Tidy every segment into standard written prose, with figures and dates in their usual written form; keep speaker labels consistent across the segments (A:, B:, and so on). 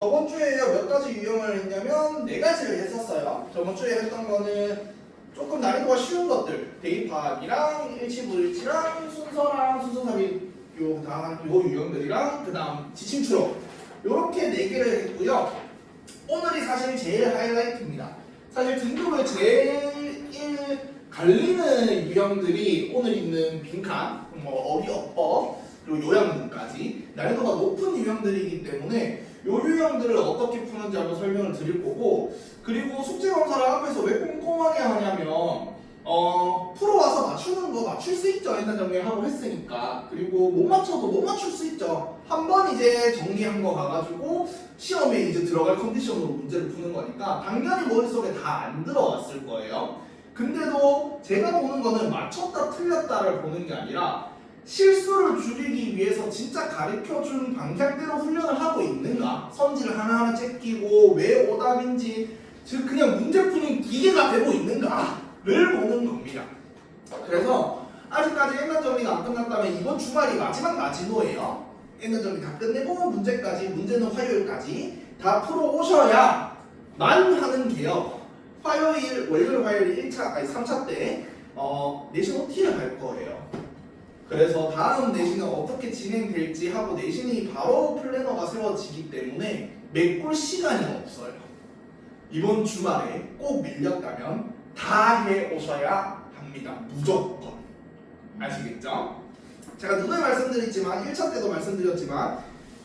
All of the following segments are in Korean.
A: 저번 주에요 몇 가지 유형을 했냐면 네 가지를 했었어요. 저번 주에 했던 거는 조금 난이도가 쉬운 것들, 대입하기랑 일치불일치랑 순서랑 순서 삽입 요 유형들이랑 그 다음 지침 추론 요렇게 네 개를 했고요. 오늘이 사실 제일 하이라이트입니다. 사실 등급을 제일 갈리는 유형들이 오늘 있는 빈칸, 어휘어법 그리고 요양문까지 난이도가 높은 유형들이기 때문에 요 유형들을 어떻게 푸는지 한번 설명을 드릴 거고, 그리고 숙제 검사를 앞에서 왜 꼼꼼하게 하냐면 풀어와서 맞추는 거 맞출 수 있죠. 옛날 정리하고 했으니까. 그리고 못 맞춰도 못 맞출 수 있죠. 한 번 이제 정리한 거 가가지고 시험에 이제 들어갈 컨디션으로 문제를 푸는 거니까 당연히 머릿속에 다 안 들어왔을 거예요. 근데도 제가 보는 거는 맞췄다 틀렸다를 보는 게 아니라 실수를 줄이기 위해서 진짜 가르쳐준 방향대로 훈련을 하고 있는가, 선지를 하나하나 제끼고 왜 오답인지, 즉 그냥 문제 푸는 기계가 되고 있는가를 보는 겁니다. 그래서 아직까지 옛날 정리가 안 끝났다면 이번 주말이 마지막 마지노예요. 옛날 정리 다 끝내고 문제까지, 문제는 화요일까지 다 풀어 오셔야만 하는 게요. 화요일, 월요일, 화요일 3차 때 내신 OT를 갈 거예요. 그래서 다음 내신은 어떻게 진행될지 하고 내신이 바로 플래너가 세워지기 때문에 메꿀 시간이 없어요. 이번 주말에 꼭 밀렸다면 다 해 오셔야 합니다. 무조건. 아시겠죠? 제가 누누이 말씀드렸지만 1차 때도 말씀드렸지만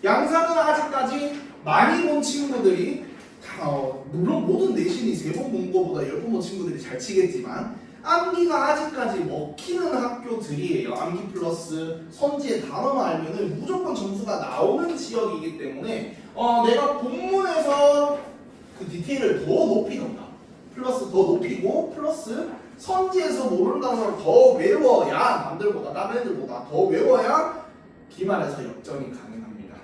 A: 양산은 아직까지 많이 본 친구들이 물론 모든 내신이 3번 본 거보다 10번 본 친구들이 잘 치겠지만 암기가 아직까지 먹히는 학교들이에요. 암기 플러스 선지의 단어만 알면은 무조건 점수가 나오는 지역이기 때문에 내가 본문에서 그 디테일을 더 높이던가 플러스 더 높이고 플러스 선지에서 모르는 단어를 더 외워야 남들보다 다른 애들보다 더 외워야 기말에서 역전이 가능합니다.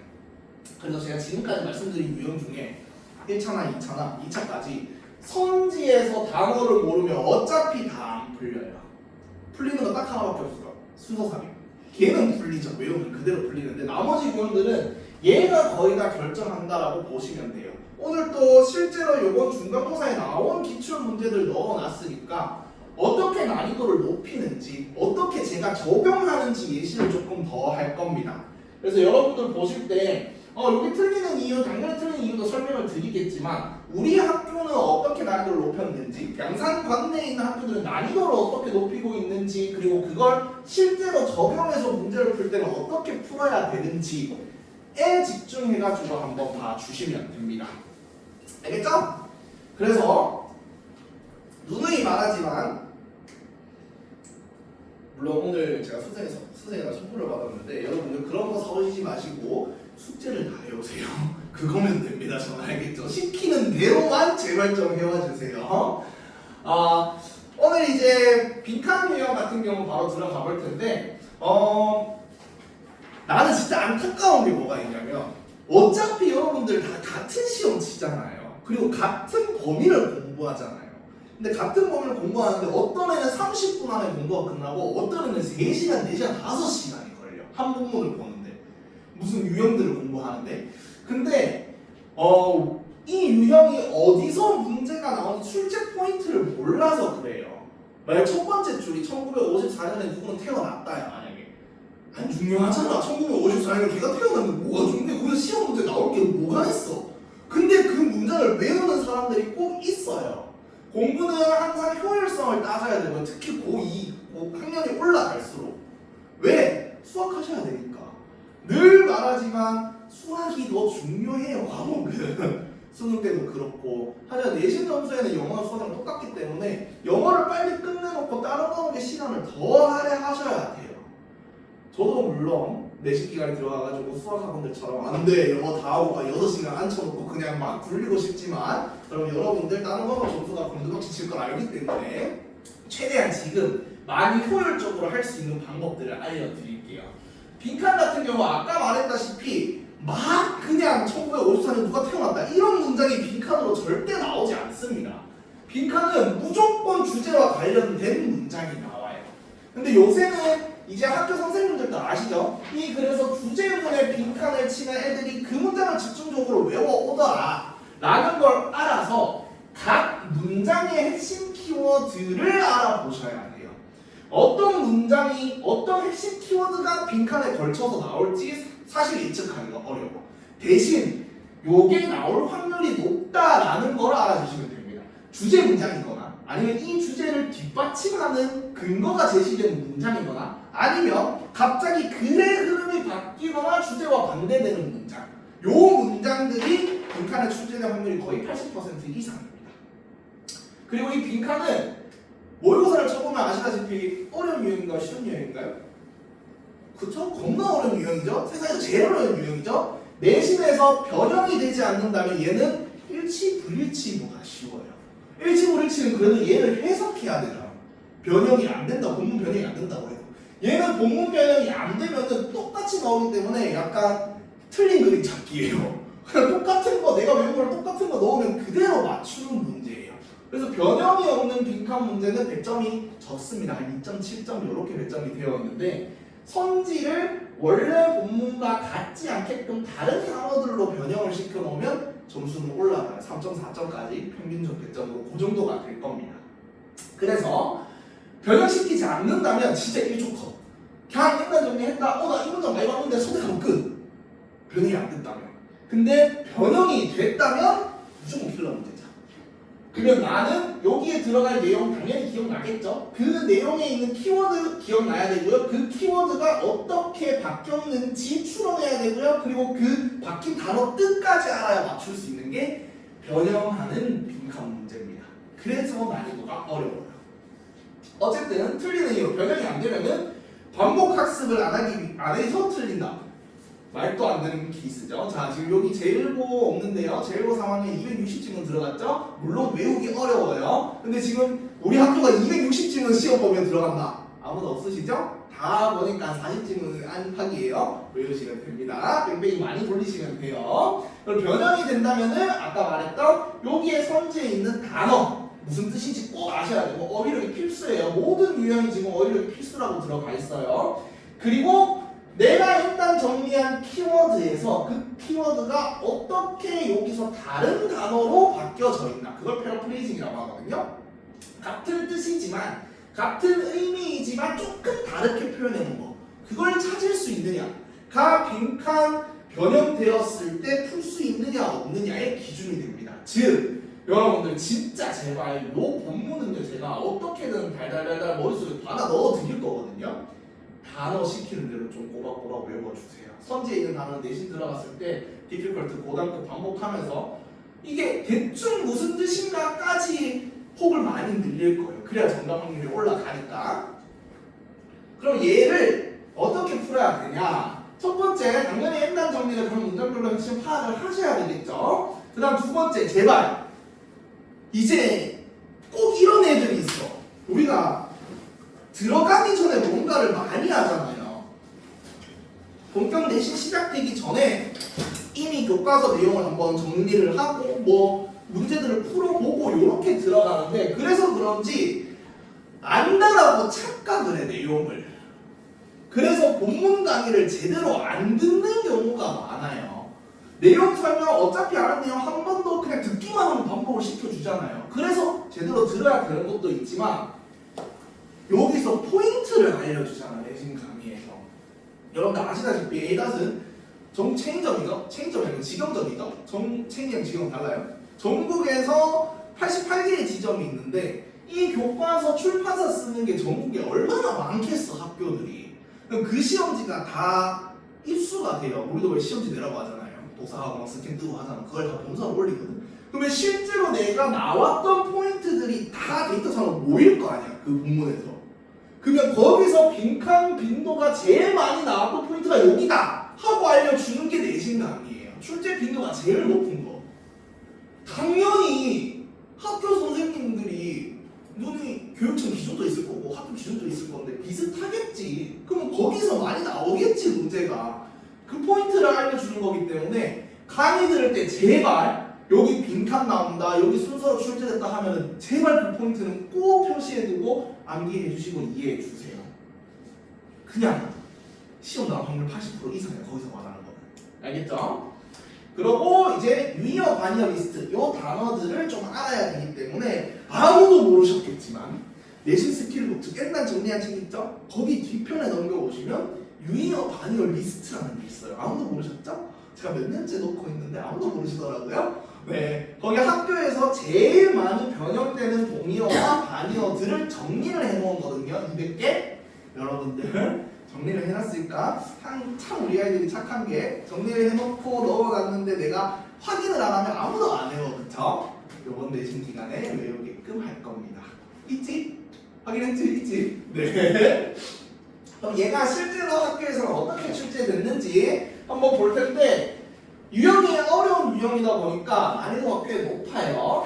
A: 그래서 제가 지금까지 말씀드린 유형 중에 1차나 2차나 2차까지 선지에서 단어를 모르면 어차피 다 안 풀려요. 풀리는 거 딱 하나밖에 없어요. 순서 삽입. 걔는 풀리죠. 외우면 그대로 풀리는데 나머지 유형들은 얘가 거의 다 결정한다라고 보시면 돼요. 오늘 또 실제로 요번 중간고사에 나온 기출 문제들 넣어놨으니까 어떻게 난이도를 높이는지, 어떻게 제가 적용하는지 예시를 조금 더 할 겁니다. 그래서 여러분들 보실 때 여기 틀리는 이유, 당연히 틀리는 이유도 설명을 드리겠지만 우리 학교는 어떻게 난이도를 높였는지, 양산 관내에 있는 학교들은 난이도를 어떻게 높이고 있는지, 그리고 그걸 실제로 적용해서 문제를 풀 때는 어떻게 풀어야 되는지에 집중해가지고 한번 봐주시면 됩니다. 알겠죠? 그래서 누누이 말하지만 물론 오늘 제가 선생님과 선물을 받았는데 여러분들 그런 거 사오시지 마시고 숙제를 다 해오세요. 그거면 됩니다. 저는 알겠죠? 시키는 대로만 제발 좀 해와주세요. 오늘 이제 빈칸 유형 같은 경우 바로 들어가 볼 텐데 나는 진짜 안타까운 게 뭐가 있냐면 어차피 여러분들 다 같은 시험 치잖아요. 그리고 같은 범위를 공부하잖아요. 근데 같은 범위를 공부하는데 어떤 애는 30분 안에 공부가 끝나고 어떤 애는 3시간, 4시간, 5시간이 걸려. 한 부분을 보는데. 무슨 유형들을 공부하는데. 근데 이 유형이 어디서 문제가 나오는지 출제 포인트를 몰라서 그래요. 만약 첫 번째 줄이 1954년에 누구는 태어났다야 만약에. 안 중요하잖아. 1954년에 걔가 태어났는데 뭐가 중요해. 거기서 시험 문제 나올 게 뭐가 있어. 근데 그 문제를 외우는 사람들이 꼭 있어요. 공부는 항상 효율성을 따져야 되고 특히 고2, 학년이 올라갈수록. 왜? 수학하셔야 되니까. 늘 말하지만 수학이 더 중요해요. 과목은. 수능 때도 그렇고. 하지만 내신 점수에는 영어나 수학이랑 똑같기 때문에 영어를 빨리 끝내놓고 다른 과목에 시간을 더 할애하셔야 돼요. 저도 물론 내신 기간에 들어가가지고 수학학원들처럼 안돼 영어 다 하고 6시간 앉혀놓고 그냥 막 굴리고 싶지만 그럼 여러분들 다른 과목 점수가 곤두박질 칠 걸 알기 때문에 최대한 지금 많이 효율적으로 할 수 있는 방법들을 알려드릴게요. 빈칸 같은 경우 아까 말했다시피 막 그냥 1954년 누가 태어났다 이런 문장이 빈칸으로 절대 나오지 않습니다. 빈칸은 무조건 주제와 관련된 문장이 나와요. 근데 요새는 이제 학교 선생님들도 아시죠? 이 그래서 주제문에 빈칸을 치는 애들이 그 문장을 집중적으로 외워오더라 라는 걸 알아서 각 문장의 핵심 키워드를 알아보셔야 돼요. 어떤 문장이 어떤 핵심 키워드가 빈칸에 걸쳐서 나올지 사실 예측하기가 어려워. 대신 요게 나올 확률이 높다라는 걸 알아주시면 됩니다. 주제 문장이거나 아니면 이 주제를 뒷받침하는 근거가 제시된 문장이거나 아니면 갑자기 글의 흐름이 바뀌거나 주제와 반대되는 문장, 요 문장들이 빈칸에 출제될 확률이 거의 80% 이상입니다. 그리고 이 빈칸은 모의고사를 쳐보면 아시다시피 어려운 유형인가요? 쉬운 유형인가요? 그쵸? 겁나 어려운 유형이죠? 세상에서 제일 어려운 유형이죠? 내신에서 변형이 되지 않는다면 얘는 일치불일치보다 쉬워요. 일치불일치는 그래도 얘를 해석해야 되잖아. 변형이 안 된다, 본문 변형이 안 된다고 해도. 얘는 본문 변형이 안 되면은 똑같이 나오기 때문에 약간 틀린 그림 찾기예요. 그냥 똑같은 거, 내가 외운 거랑 똑같은 거 넣으면 그대로 맞추는 문제예요. 그래서 변형이 없는 빈칸 문제는 배점이 적습니다. 한 2.7점 이렇게 배점이 되어 있는데 선지를 원래 본문과 같지 않게끔 다른 단어들로 변형을 시켜 놓으면 점수는 올라가요. 3.4점까지 평균적 배점으로 그 정도가 될 겁니다. 그래서 변형시키지 않는다면 진짜 1조 컷. 그냥 일단 정리했다. 나 이 문장 많이 봤는데 선택하면 끝. 변형이 안 됐다면. 근데 변형이 됐다면 무조건 킬러 문제죠. 그러면 나는 여기에 들어갈 내용 당연히 기억나겠죠? 그 내용에 있는 키워드 기억나야 되고요. 그 키워드가 어떻게 바뀌었는지 추론해야 되고요. 그리고 그 바뀐 단어 뜻까지 알아야 맞출 수 있는 게 변형하는 빈칸 문제입니다. 그래서 난이도가 어려워요. 어쨌든 틀리는 이유, 변형이 안 되면은 반복 학습을 안 해서 틀린다. 말도 안 되는 케이스죠. 자, 지금 여기 제1고 없는데요. 제1고 3학년 260지문 들어갔죠? 물론 외우기 어려워요. 근데 지금 우리 학교가 260지문 시험 보면 들어간다. 아무도 없으시죠? 다 보니까 40지문 안팎이에요. 외우시면 됩니다. 뺑뺑이 많이 돌리시면 돼요. 그럼 변형이 된다면은 아까 말했던 여기에 선지에 있는 단어 무슨 뜻인지 꼭 아셔야 되고 어휘력이 필수예요. 모든 유형이 지금 어휘력이 필수라고 들어가 있어요. 그리고 내가 일단 정리한 키워드에서 그 키워드가 어떻게 여기서 다른 단어로 바뀌어져 있나, 그걸 패러프레이징이라고 하거든요. 같은 뜻이지만 같은 의미이지만 조금 다르게 표현해놓은 거, 그걸 찾을 수 있느냐가 빈칸 변형되었을 때 풀 수 있느냐 없느냐의 기준이 됩니다. 즉 여러분들 진짜 제발 요 본문은요 제가 어떻게든 달달달달 머릿속에 받아 넣어 드릴 거거든요. 단어 시키는 대로 좀 꼬박꼬박 외워주세요. 선지에 있는 단어는 내신 들어갔을 때 difficult 고단급 반복하면서 이게 대충 무슨 뜻인가까지 폭을 많이 늘릴 거예요. 그래야 정답 확률이 올라가니까. 그럼 얘를 어떻게 풀어야 되냐? 첫 번째, 당연히 옛날 정리를 그런 문장별로 핵심 파악을 하셔야 되겠죠. 그 다음 두 번째, 제발 이제 꼭 이런 애들이 있어. 우리가 들어가기 전에 뭔가를 많이 하잖아요. 본격 내신 시작되기 전에 이미 교과서 내용을 한번 정리를 하고 뭐 문제들을 풀어보고 이렇게 들어가는데, 그래서 그런지 안다라고 착각을 해, 내용을. 그래서 본문 강의를 제대로 안 듣는 경우가 많아요. 내용 설명 어차피 아는 내용 한 번 더 그냥 듣기만 하면 반복을 시켜주잖아요. 그래서 제대로 들어야 되는 것도 있지만 여기서 포인트를 알려주잖아, 내신 강의에서. 여러분들 아시다시피 A닷은 체인점이죠? 체인점이 아니고 지경점이죠? 체인점 지경 달라요. 전국에서 88개의 지점이 있는데 이 교과서 출판사 쓰는 게 전국에 얼마나 많겠어, 학교들이. 그럼 그 시험지가 다 입수가 돼요. 우리도 왜 시험지 내라고 하잖아요. 도사하고 막 스캔 뜨고 하잖아. 그걸 다 검사를 올리거든. 그러면 실제로 내가 나왔던 포인트들이 다 데이터상으로 모일 거 아니야, 그 본문에서. 그러면 거기서 빈칸 빈도가 제일 많이 나왔던 포인트가 여기다 하고 알려주는 게 내신 강의예요. 출제 빈도가 제일 높은 거. 당연히 학교 선생님들이 눈이 교육청 기준도 있을 거고 학교 기준도 있을 건데 비슷하겠지. 그럼 거기서 많이 나오겠지, 문제가. 그 포인트를 알려주는 거기 때문에 강의 들을 때 제발 여기 빈칸 나온다, 여기 순서로 출제됐다 하면은 제발 그 포인트는 꼭 표시해두고 암기해 주시고 이해해 주세요. 그냥 시험 나올 확률 80% 이상이야. 거기서 말하는 거는. 알겠죠? 그리고 이제 유의어 반의어 리스트 요 단어들을 좀 알아야 되기 때문에 아무도 모르셨겠지만 내신 스킬북 옛날 정리한 책 있죠? 거기 뒤편에 넘겨보시면 유의어 반의어 리스트라는 게 있어요. 아무도 모르셨죠? 제가 몇 년째 놓고 있는데 아무도 모르시더라고요. 네, 거기 학교에서 제일 많이 변형되는 동의어와 반의어들을 정리를 해놓은 거거든요. 200개. 여러분들 정리를 해놨으니까 참 우리 아이들이 착한 게 정리를 해놓고 넣어놨는데 내가 확인을 안 하면 아무도 안 해요. 그쵸? 요번 내신 기간에 외우게끔 할 겁니다. 있지? 확인했지? 있지? 네. 그럼 얘가 실제로 학교에서는 어떻게 출제됐는지 한번 볼 텐데 유형이 어려운 유형이다 보니까 난이도가 꽤 높아요.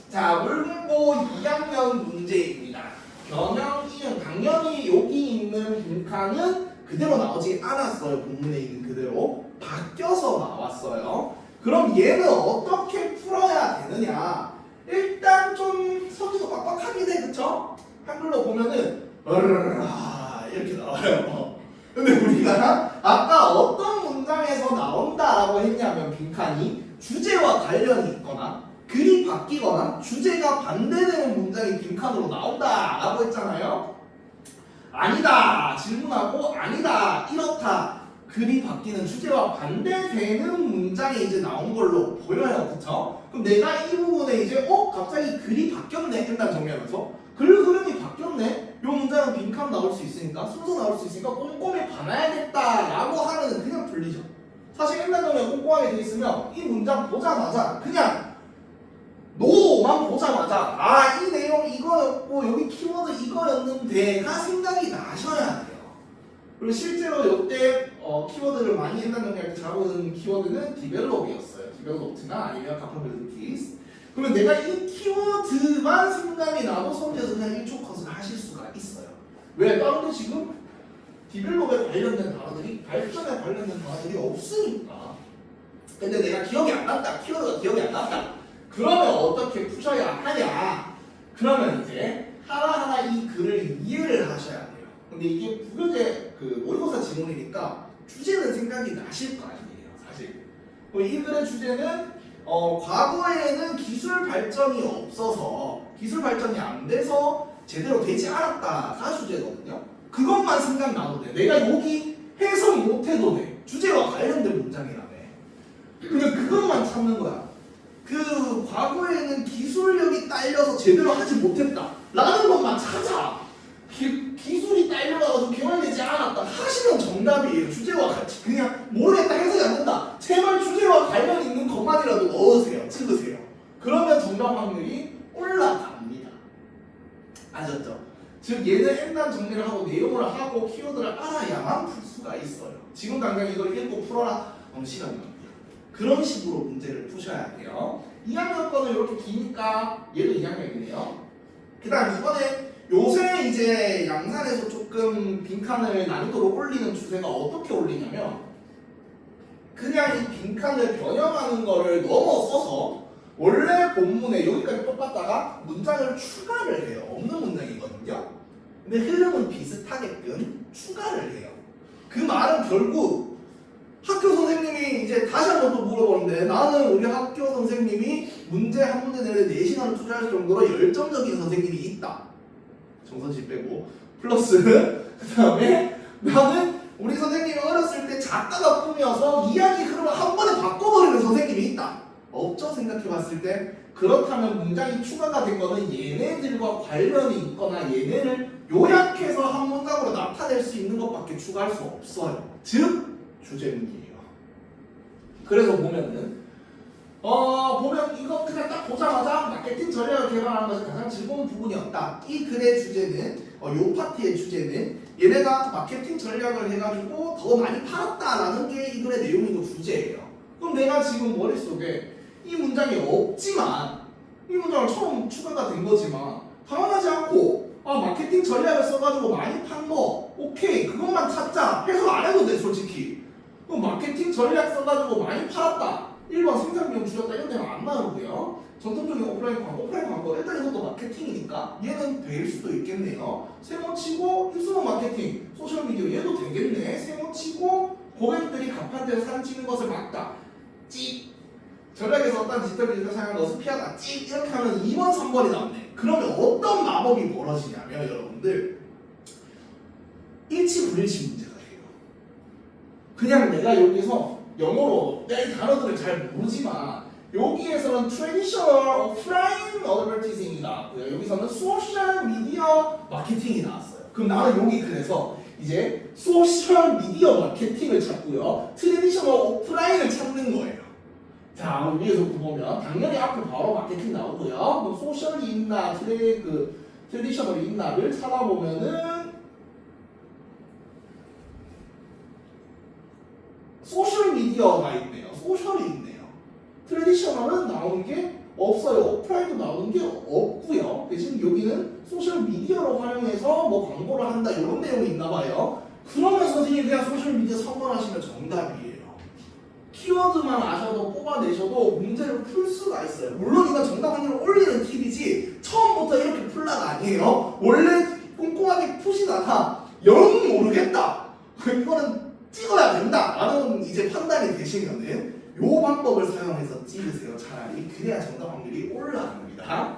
A: 자, 물공고 2학년 문제입니다. 변형, 이응, 당연히 여기 있는 빈칸은 그대로 나오지 않았어요. 본문에 있는 그대로 바뀌어서 나왔어요. 그럼 얘는 어떻게 풀어야 되느냐? 일단 좀 서기도 빡빡하긴 해, 그쵸? 한글로 보면은 이렇게 나와요. 근데 우리가 아까 어떤 문장에서 나온다라고 했냐면 빈칸이 주제와 관련이 있거나 글이 바뀌거나 주제가 반대되는 문장이 빈칸으로 나온다라고 했잖아요. 아니다 질문하고 아니다 이렇다 글이 바뀌는 주제와 반대되는 문장이 이제 나온 걸로 보여요. 그쵸? 그럼 내가 이 부분에 이제 갑자기 글이 바뀌었네 일단 정리하면서 글 흐름이 바뀌었네 이 문장은 빈칸 나올 수 있으니까 순서 나올 수 있으니까 꼼꼼히 봐놔야겠다라고 하면은 그냥 풀리죠. 사실 일단 정리가 꼼꼼하게 돼 있으면 이 문장 보자마자 그냥 노만 보자마자 이 내용 이거였고 여기 키워드 이거였는데가 생각이 나셔야 돼요. 그리고 실제로 이때 키워드를 많이 일단 정리할 때 잡은 키워드는 디벨롭이었어요. 디벨롭트나 아니면 카파빌리티스. 그러면 내가 이 키워드만 생각이 나도 선지에서 그냥 1초 컷을 하실 수가 있어요. 왜? 다른 데 지금 디벨롭에 관련된 단어들이 발전에 관련된 단어들이 없으니까. 근데 내가 기억이 안 났다. 키워드가 기억이 안 났다. 그러면 어떻게 푸셔야 하냐? 그러면 이제 하나하나 이 글을 이해를 하셔야 돼요. 근데 이게 부교재 모의고사 지문이니까 주제는 생각이 나실 거 아니에요, 사실. 이 글의 주제는 과거에는 기술 발전이 없어서 기술 발전이 안 돼서 제대로 되지 않았다가 주제거든요. 그것만 생각나도 돼. 내가 여기 해석 못해도 돼. 주제와 관련된 문장이라며. 근데 그것만 찾는 거야. 그 과거에는 기술력이 딸려서 제대로 하지 못했다 라는 것만 찾아. 기술이 딸려가지고 개발되지 않았다 하시면 정답이에요. 주제와 같이 그냥 모르겠다 해석이 안 된다 제발 주제와 관련 있는 것만이라도 넣으세요. 찍으세요. 그러면 정답 확률이 올라갑니다. 아셨죠? 즉 얘는 일단 정리를 하고 내용을 하고 키워드를 알아야만 풀 수가 있어요. 지금 당장 이걸 읽고 풀어라 시간이 없어요. 그런 식으로 문제를 푸셔야 돼요. 2학년 거는 이렇게 기니까 얘도 2학년이네요. 그 다음 이번에 요새 이제 양산에서 조금 빈칸을 난이도로 올리는 추세가 어떻게 올리냐면 그냥 이 빈칸을 변형하는 거를 넘어서서 원래 본문에 여기까지 똑같다가 문장을 추가를 해요. 없는 문장이거든요. 근데 흐름은 비슷하게끔 추가를 해요. 그 말은 결국 학교 선생님이 이제 다시 한 번 또 물어보는데 나는 우리 학교 선생님이 문제 한 문제 내는데 4시간을 투자할 정도로 열정적인 선생님이 있다. 정선씨 빼고 플러스 그 다음에 나는 우리 선생님이 어렸을 때 작가가 꿈이어서 이야기 흐름을 한 번에 바꿔버리는 선생님이 있다. 없죠? 생각해봤을 때. 그렇다면 문장이 추가가 된 거는 얘네들과 관련이 있거나 얘네를 요약해서 한 문장으로 나타낼 수 있는 것밖에 추가할 수 없어요. 즉 주제문이에요. 그래서 보면은 보면 이거 그냥 딱 보자마자 마케팅 전략을 개발하는 것이 가장 즐거운 부분이었다. 이 글의 주제는 요 파트의 주제는 얘네가 마케팅 전략을 해가지고 더 많이 팔았다라는 게 이 글의 내용이고 주제예요. 그럼 내가 지금 머릿속에 이 문장이 없지만 이 문장을 처음 추가가 된 거지만 당황하지 않고 마케팅 전략을 써가지고 많이 판 거 오케이 그것만 찾자 해석 안 해도 돼 솔직히. 그럼 마케팅 전략 써가지고 많이 팔았다 1번 생산 비용 줄였다 이런 데는 안 나오고요. 전통적인 오프라인 광고 일단 이것도 마케팅이니까 얘는 될 수도 있겠네요. 세모치고 인수모 마케팅, 소셜미디어 얘도 되겠네. 세모치고 고객들이 갑판대에서 사진 찍는 것을 막다. 찍. 전략에서 어떤 디지털 비즈니스 사용하는 것을 피하다. 찍. 이렇게 하면 2번, 3번이 나왔네. 그러면 어떤 마법이 벌어지냐면 여러분들 일치불일치 문제가 돼요. 그냥 내가 여기서 영어로 내 단어들을 잘 모르지만 여기에서는 트래디셔널 오프라인 어드버티징이 나왔고요. 여기서는 소셜 미디어 마케팅이 나왔어요. 그럼 나는 여기 그래서 이제 소셜 미디어 마케팅을 찾고요. 트래디셔널 오프라인을 찾는 거예요. 자, 그럼 위에서 보면 당연히 앞에 바로 마케팅 나오고요. 그럼 소셜이 있나 트래디셔널이 있나를 찾아보면은 소셜 미디어가 있네요. 소셜이 있네요. 트래디셔널은 나오는 게 없어요. 오프라인도 나오는 게 없고요. 대신 여기는 소셜 미디어로 활용해서 뭐 광고를 한다 이런 내용이 있나 봐요. 그러면 선생님이 그냥 소셜 미디어 3번 하시면 정답이에요. 키워드만 아셔도 뽑아내셔도 문제를 풀 수가 있어요. 물론 이건 정답 확률을 올리는 팁이지 처음부터 이렇게 풀라가 아니에요. 원래 꼼꼼하게 푸시다가 영 모르겠다. 이거는 찍어야 된다 라는 이제 판단이 되시면은 요 방법을 사용해서 찍으세요. 차라리 그래야 정답 확률이 올라갑니다.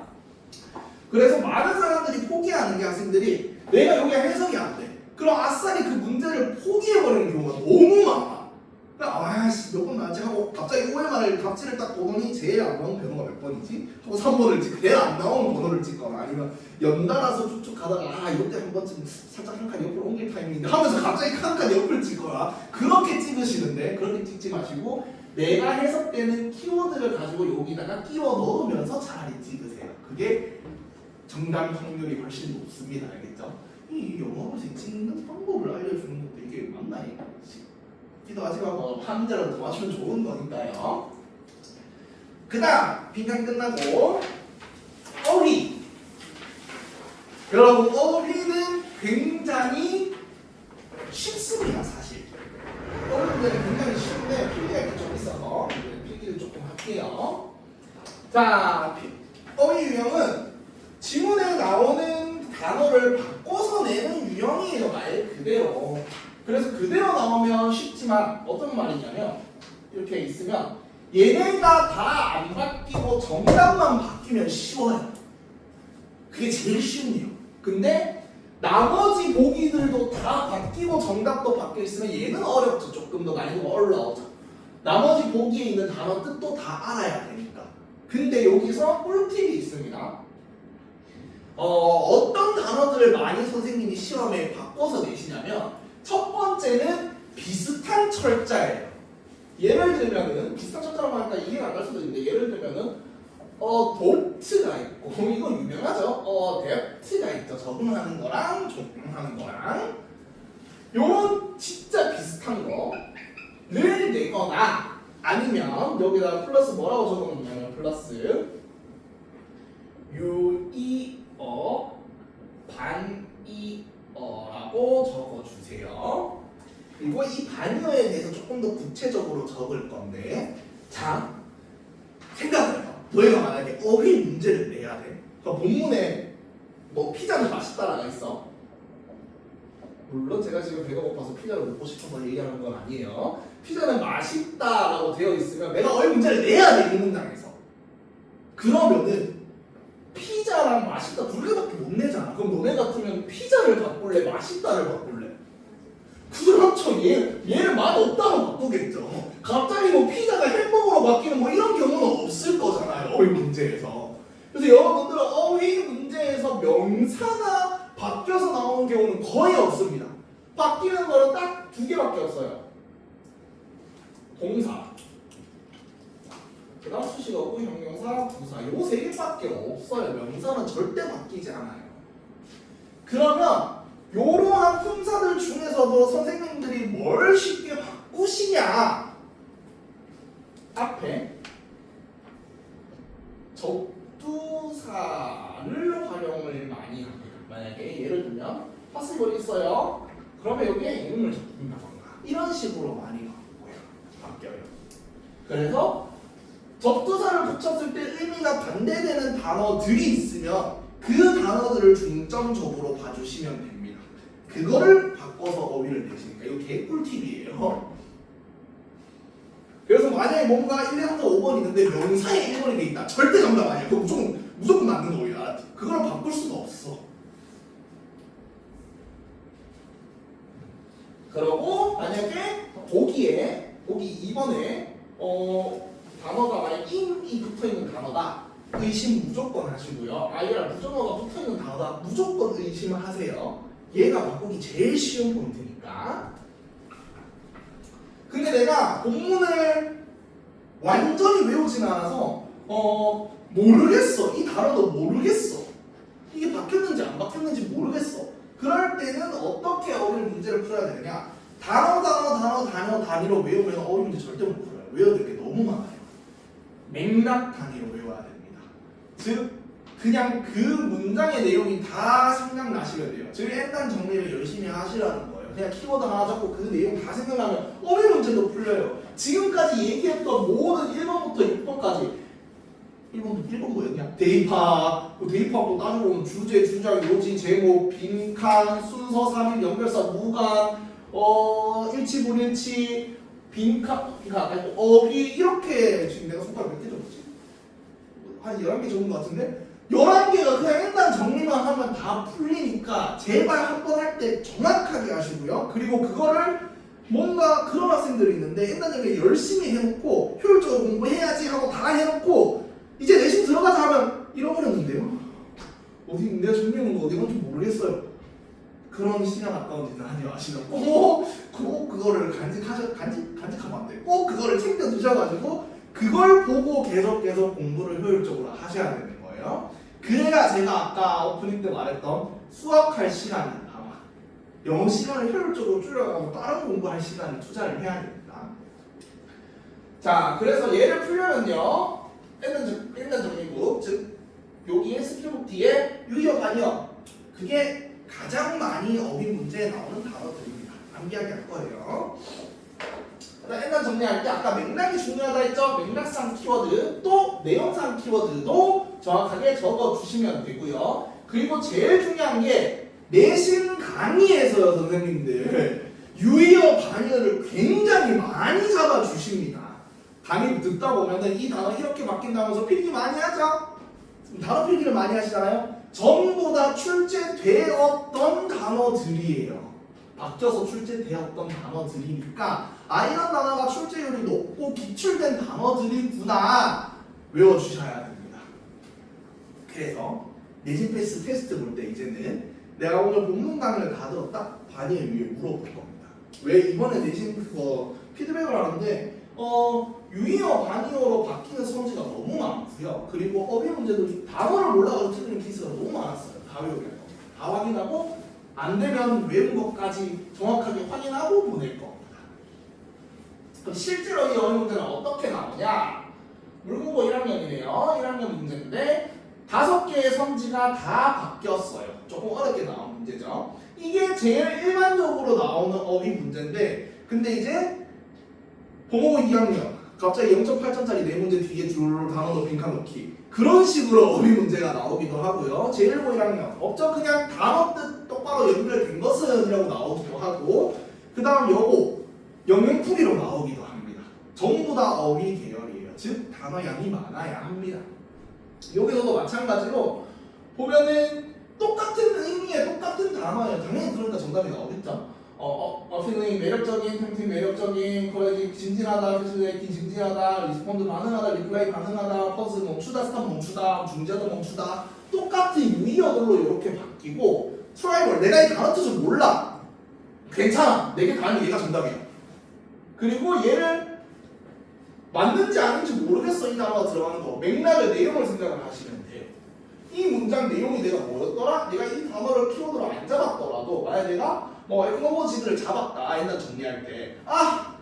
A: 그래서 많은 사람들이 포기하는 게 학생들이 내가 여기 해석이 안 돼. 그럼 아싸리 그 문제를 포기해버리는 경우가 너무 많아. 아씨 몇 번 나왔지 하고 갑자기 OMR 답지를 딱 보더니 제일 안 나온 번호가 몇 번이지? 하고 3번을 찍고 제일 안 나온 번호를 찍거나 아니면 연달아서 쭉쭉 가다가 이때 한 번쯤 살짝 한 칸 옆으로 옮길 타이밍인데 하면서 갑자기 한 칸 옆을 찍거나 그렇게 찍으시는데 그렇게 찍지 마시고 내가 해석되는 키워드를 가지고 여기다가 끼워 넣으면서 차라리 찍으세요. 그게 정답 확률이 훨씬 높습니다. 알겠죠? 이 영어로 찍는 방법을 알려주는 것도 이게 맞나요? 기도 하시고 판대로 도와주면 좋은 거니까요. 그 다음 빈칸 끝나고 어휘. 여러분 어휘는 굉장히 쉽습니다. 사실 어휘는 굉장히 쉬운데 필기할 게 좀 있어서 필기를 조금 할게요. 자, 어휘 유형은 지문에 나오는 단어를 바꿔서 내는 유형이에요. 말 그대로. 그래서 그대로 나오면 쉽지만 어떤 말이냐면 이렇게 있으면 얘네가 다 안 바뀌고 정답만 바뀌면 쉬워요. 그게 제일 쉬운 이유. 근데 나머지 보기들도 다 바뀌고 정답도 바뀌어 있으면 얘는 어렵죠. 조금 더 난이도가 올라오죠. 나머지 보기에 있는 단어 뜻도 다 알아야 되니까. 근데 여기서 꿀팁이 있습니다. 어떤 단어들을 많이 선생님이 시험에 바꿔서 내시냐면 첫 번째는 비슷한 철자예요. 예를 들면은 비슷한 철자라고 하니까 이해가 안 갈 수도 있는데 예를 들면은 도트가 있고 이거 유명하죠. 데프트가 있죠. 적응하는 거랑 적응하는 거랑 요런 진짜 비슷한 거를 내거나 아니면 여기다 플러스 뭐라고 적어놓냐면 플러스 유이어 반이어라고 적어주세요. 그리고 이 반이어에 대해서 조금 더 구체적으로 적을 건데 자 생각해요. 너희가 만약에 어휘 문제를 내야 돼. 그러니까 본문에 뭐 피자는 맛있다라가 있어. 물론 제가 지금 배가 고파서 피자를 먹고 싶어서 얘기하는 건 아니에요. 피자는 맛있다라고 되어 있으면 내가 어휘 문제를 내야 돼. 이 문장에서. 그러면은 피자랑 맛있다 둘 개밖에 못 내잖아. 그럼 너네 같으면 피자를 바꿀래? 맛있다를 바꿀래? 그렇죠. 얘는 맛없다로 바꾸겠죠. 갑자기 뭐 피자가 햄버거로 바뀌는 뭐 이런 경우는 없을 거잖아요. 어휘 문제에서. 그래서 여러분들은 어휘 문제에서 명사가 바뀌어서 나오는 경우는 거의 없습니다. 바뀌는 거는 딱 두 개밖에 없어요. 동사. 그 다음 수식어고 형용사, 부사 요 세 개밖에 없어요. 명사는 절대 바뀌지 않아요. 그러면 요러한 품사들 중에서도 선생님들이 뭘 쉽게 바꾸시냐 앞에 접두사를 활용을 많이 합니다. 만약에 예를 들면 파스볼이 있어요. 그러면 여기에 이름을 적는다던가 이런 식으로 많이 바뀌어요. 그래서 접두사를 붙였을 때 의미가 반대되는 단어들이 있으면 그 단어들을 중점적으로 봐주시면 됩니다. 그거를 바꿔서 어휘를 내시니까 이거 개꿀팁이에요. 그래서 만약에 뭔가 1, 2, 3, 4, 5번 있는데 명사에 1번이 돼 있다. 절대 정답 아니야. 그거 무조건 맞는 어휘야. 그걸 바꿀 수가 없어. 그러고 만약에 보기 2번에 단어가 만약 in이 붙어있는 단어다. 의심 무조건 하시고요. IR 부정어가 붙어있는 단어다. 무조건 의심하세요. 얘가 바꾸기 제일 쉬운 포인트니까. 근데 내가 본문을 완전히 외우진 않아서 모르겠어. 이 단어도 모르겠어. 이게 바뀌었는지 안 바뀌었는지 모르겠어. 그럴 때는 어떻게 어휘 문제를 풀어야 되느냐? 단위로 외우면 어휘 문제 절대 못 풀어요. 외워야 될 게 너무 많아요. 맥락 단위로 외워야 됩니다. 즉 그냥 그 문장의 내용이 다 생각나시면 돼요. 즉 일단 정리를 열심히 하시라는 거예요. 그냥 키워드 하나 잡고 그 내용 다 생각나면 어휘 문제도 풀려요. 지금까지 얘기했던 모든 1번부터 6번까지 1번 뭐였냐? 대입학, 대입학도 따지고 보면 주제, 주장, 요지, 제목, 빈칸, 순서, 삽입, 연결사, 무관, 일치, 불일치, 빈칸, 어휘 이렇게 지금 내가 손가락 몇 개 적었지? 한 11개 적은 것 같은데? 11개가 그냥 일단 정리만 하면 다 풀리니까 제발 한 번 할 때 정확하게 하시고요. 그리고 그거를 뭔가 그런 학생들이 있는데 일단 정리 열심히 해놓고 효율적으로 공부해야지 하고 다 해놓고 이제 내신 들어가자 하면 잃어버렸는데요. 어디 내가 정리해놓은 거 어디 건지 모르겠어요. 그런 시간 아까운 짓을 하지 마시고 꼭 그거를 간직하면 안 돼. 꼭 그거를 챙겨 두셔가지고 그걸 보고 계속 공부를 효율적으로 하셔야 되는 거예요. 그래야 제가 아까 오프닝 때 말했던 수학할 시간이 남아. 영어 시간을 효율적으로 줄여가고 다른 공부할 시간을 투자를 해야 됩니다. 자, 그래서 얘를 풀려면요. 일단 정리국, 즉 여기에 스킬북 뒤에 유의어 반이어 그게 가장 많이 어휘 문제에 나오는 단어들입니다. 암기하게 할 거예요. 일단 정리할 때 아까 맥락이 중요하다 했죠? 맥락상 키워드 또 내용상 키워드도 정확하게 적어주시면 되고요. 그리고 제일 중요한 게 내신 강의에서요 선생님들 유의어 반이어를 굉장히 많이 잡아주십니다. 강의 듣다 보면은 이 단어 이렇게 바뀐다면서 필기 많이 하죠? 단어 필기를 많이 하시잖아요? 전부 다 출제되었던 단어들이에요. 바뀌어서 출제되었던 단어들이니까 이런 단어가 출제율이 높고 기출된 단어들이구나 외워주셔야 됩니다. 그래서 내신 패스 테스트 볼 때 이제는 내가 오늘 본문 강의를 다 들었다? 반이에 위에 물어볼 겁니다. 왜 이번에 내신 피드백을 하는데 유의어 반의어로 바뀌는 성지가 너무 많고요. 그리고 어휘 문제도 단어를 몰라가지고 틀리는 케이스가 너무 많았어요. 다 외우려고. 다 확인하고 안 되면 외운 것까지 정확하게 확인하고 보낼 겁니다. 그럼 실제로 이 어휘 문제는 어떻게 나오냐? 물국어 1학년이네요. 1학년 문제인데 5개의 성지가 다 바뀌었어요. 조금 어렵게 나온 문제죠. 이게 제일 일반적으로 나오는 어휘 문제인데 근데 이제 본어 2학년 갑자기 0.8점짜리 4문제 뒤에 줄 단어도 빈칸 넣기 그런 식으로 어휘 문제가 나오기도 하고요. 제1고 1학년 없죠? 그냥 단어 뜻 똑바로 연결된 것은 이라고 나오기도 하고 그 다음 여고 영영풀이로 나오기도 합니다. 전부 다 어휘 계열이에요. 즉 단어 양이 많아야 합니다. 여기서도 마찬가지로 보면은 똑같은 의미의 똑같은 단어예요. 당연히 그러니까 정답이 나오겠죠. feeling 매력적인, 템팅 매력적인, 거기 진진하다, feeling 진진하다, 리스폰드 반응하다, 리플라이 반응하다, 퍼즈 멈추다, 스탑 멈추다, 중지하다 멈추다 똑같은 유의어들로 이렇게 바뀌고 트라이벌 내가 이 단어 뜻을 몰라 괜찮아 내게 다는 얘가 정답이야. 그리고 얘를 맞는지 아닌지 모르겠어 이 단어가 들어가는 거 맥락의 내용을 생각을 하시면 돼요. 이 문장 내용이 내가 뭐였더라? 내가 이 단어를 키워드로 안 잡았더라도 만약 내가 에코노머지들을 잡았다 일단 정리할 때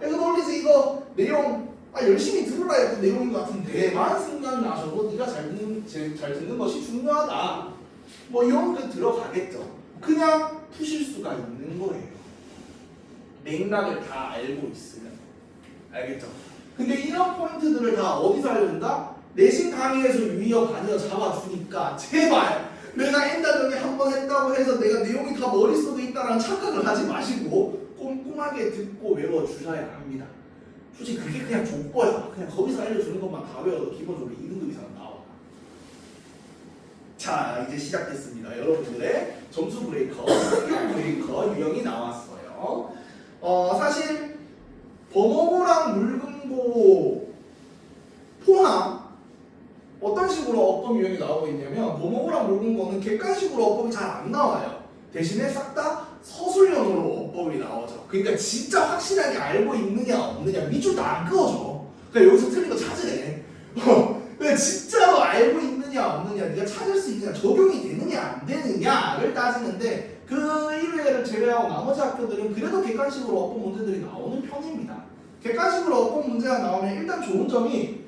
A: 에코노머지 이거 내용 열심히 들으라 그 내용인 것 같은데만 생각나셔도 네가 잘 듣는 것이 중요하다 이런 게 들어가겠죠. 그냥 푸실 수가 있는 거예요. 맥락을 다 알고 있으면 알겠죠? 근데 이런 포인트들을 다 어디서 알려준다? 내신 강의에서 유의어 반이어 잡아주니까 제발 내가 엔다 정리 한 번 했다고 해서 내가 내용이 다 머릿속에 있다는 착각을 하지 마시고 꼼꼼하게 듣고 외워주셔야 합니다. 솔직히 그게 그냥 족보야. 그냥 거기서 알려주는 것만 다 외워도 기본적으로 2등급 이상 나와. 자, 이제 시작됐습니다. 여러분들의 점수 브레이커, 성격 브레이커 유형이 나왔어요. 사실 범어고랑 물금고 포함 어떤 식으로 어법 유형이 나오고 있냐면 범어고랑 물금고는 객관식으로 어법이 잘 안 나와요. 대신에 싹 다 서술형으로 어법이 나오죠. 그러니까 진짜 확실하게 알고 있느냐 없느냐 밑줄도 안 그어줘. 그러니까 여기서 틀린 거 찾으래. 그러니까 진짜로 알고 있느냐 없느냐, 네가 찾을 수 있느냐, 적용이 되느냐 안 되느냐를 따지는데 그 이외를 제외하고 나머지 학교들은 그래도 객관식으로 어법 문제들이 나오는 편입니다. 객관식으로 어법 문제가 나오면 일단 좋은 점이,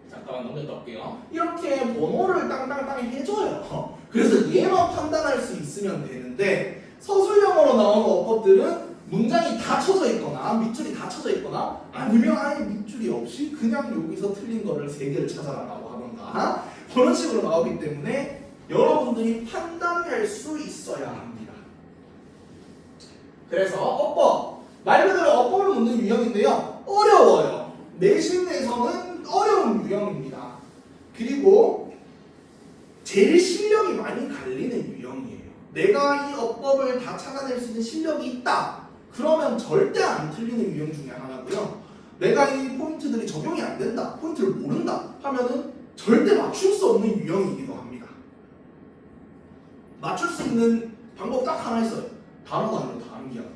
A: 잠깐만 넘겼다 올게요. 이렇게 번호를 땅땅땅 해줘요. 그래서 얘만 판단할 수 있으면 되는데 서술형으로 나오는 어법들은 문장이 다 쳐져 있거나 밑줄이 다 쳐져 있거나 아니면 아예 밑줄이 없이 그냥 여기서 틀린 거를 3개를 찾아라라고 하던가 그런 식으로 나오기 때문에 여러분들이 판단할 수 있어야 합니다. 그래서 어법, 말 그대로 어법을 묻는 유형인데요. 어려워요. 내신에서는 어려운 유형입니다. 그리고 제일 실력이 많이 갈리는 유형이에요. 내가 이 어법을 다 찾아낼 수 있는 실력이 있다. 그러면 절대 안 틀리는 유형 중에 하나고요. 내가 이 포인트들이 적용이 안 된다, 포인트를 모른다 하면은 절대 맞출 수 없는 유형이기도 합니다. 맞출 수 있는 방법 딱 하나 있어요. 다른 거 아니고 다른 기하는 거.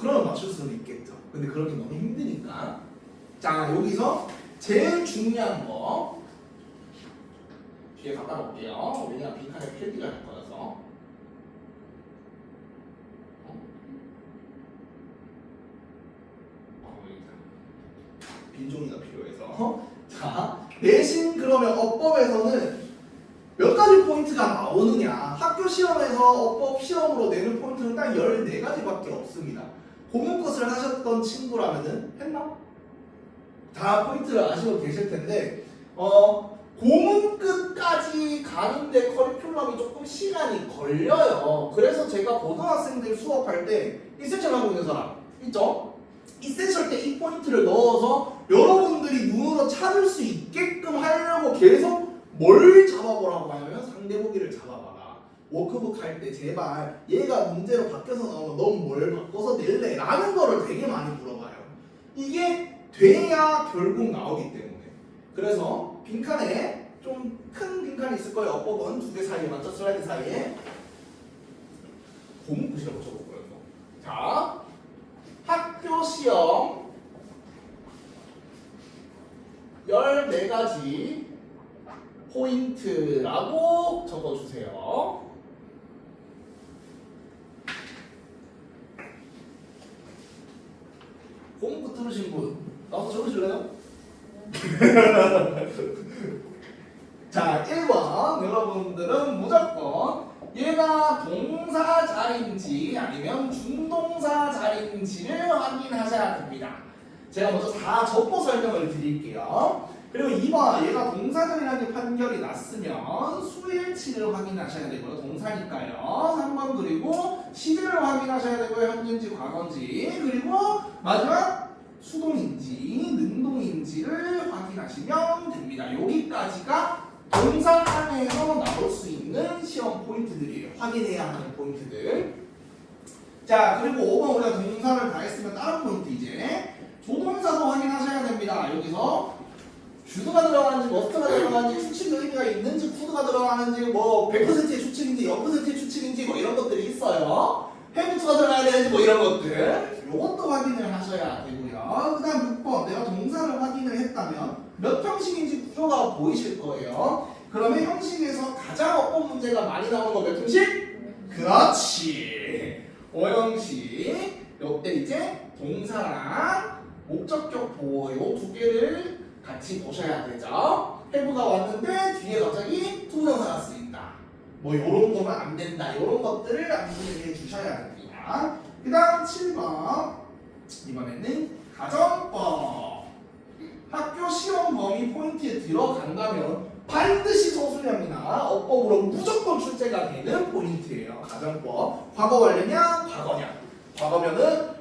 A: 그러면 맞출 수는 있겠죠. 근데 그러기 너무 힘드니까. 자, 여기서 제일 중요한 거 뒤에 갖다 놓을게요. 왜냐면 빈칸에 필기가 될 거라서. 빈종이가 필요해서. 자, 내신 그러면 어법에서는 몇 가지 포인트가 나오느냐. 학교 시험에서 어법 시험으로 내는 포인트는 딱 14가지밖에 없습니다. 고문 것을 하셨던 친구라면은 했나? 다 포인트를 아시고 계실 텐데 고문 끝까지 가는데 커리큘럼이 조금 시간이 걸려요. 그래서 제가 고등학생들 수업할 때 이센셜 하고 있는 사람 있죠? 이센셜 때 이 포인트를 넣어서 여러분들이 눈으로 찾을 수 있게끔 하려고 계속 뭘 잡아보라고 하냐면 상대보기를 잡아봐라. 워크북 할 때 제발 얘가 문제로 바뀌어서 나오면 넌 뭘 바꿔서 낼래? 라는 거를 되게 많이 물어봐요. 이게 돼야 결국 나오기 때문에. 그래서 빈칸에 좀 큰 빈칸이 있을 거예요. 어법은 2개 사이에 맞죠? 슬라이드 사이에. 고문굿이라고 적어볼까요? 자, 학교 시험 14가지 포인트라고 적어주세요. 고문굿 들으신 분 나와서 적으실래요? 자, 1번 여러분들은 무조건 얘가 동사 자리인지 아니면 준동사 자리인지를 확인하셔야 됩니다. 제가 먼저 다 접고 설명을 드릴게요. 그리고 2번 얘가 동사 자리라는 판결이 났으면 수일치를 확인하셔야 되고요. 동사니까요. 3번 그리고 시제를 확인하셔야 되고요. 현재인지 과거인지. 그리고 마지막 수동인지 능동인지를 확인하시면 됩니다. 여기까지가 동사 안에서 나올 수 있는 시험 포인트들이에요. 확인해야 하는 포인트들. 자, 그리고 5번 우리가 동사를 다 했으면 다른 포인트 이제 조동사도 확인하셔야 됩니다. 여기서 슈드가 들어가는지 머스트가 들어가는지 추측 의미가 있는지 쿠드가 들어가는지 뭐 100%의 추측인지 0%의 추측인지 뭐 이런 것들이 있어요. 해부투가 들어가야 되는지 뭐 이런 것들. 요것도 확인을 하셔야 되고요. 그 다음 6번 내가 동사를 확인을 했다면 몇 형식인지 구조가 보이실 거예요. 그러면 형식에서 가장 어법 문제가 많이 나오는 거 몇 형식? 그렇지. 5형식. 요때 이제 동사랑 목적격 보호 요 2개를 같이 보셔야 되죠. 해부가 왔는데 뒤에 갑자기 투부정사가 쓰인다. 뭐 요런 거면 안 된다. 요런 것들을 암기해 주셔야 됩니다. 그 다음 7번 이번에는 가정법. 학교 시험 범위 포인트에 들어간다면 반드시 서술형이나 어법으로 무조건 출제가 되는 포인트예요. 가정법. 과거 완료냐? 과거냐? 과거면은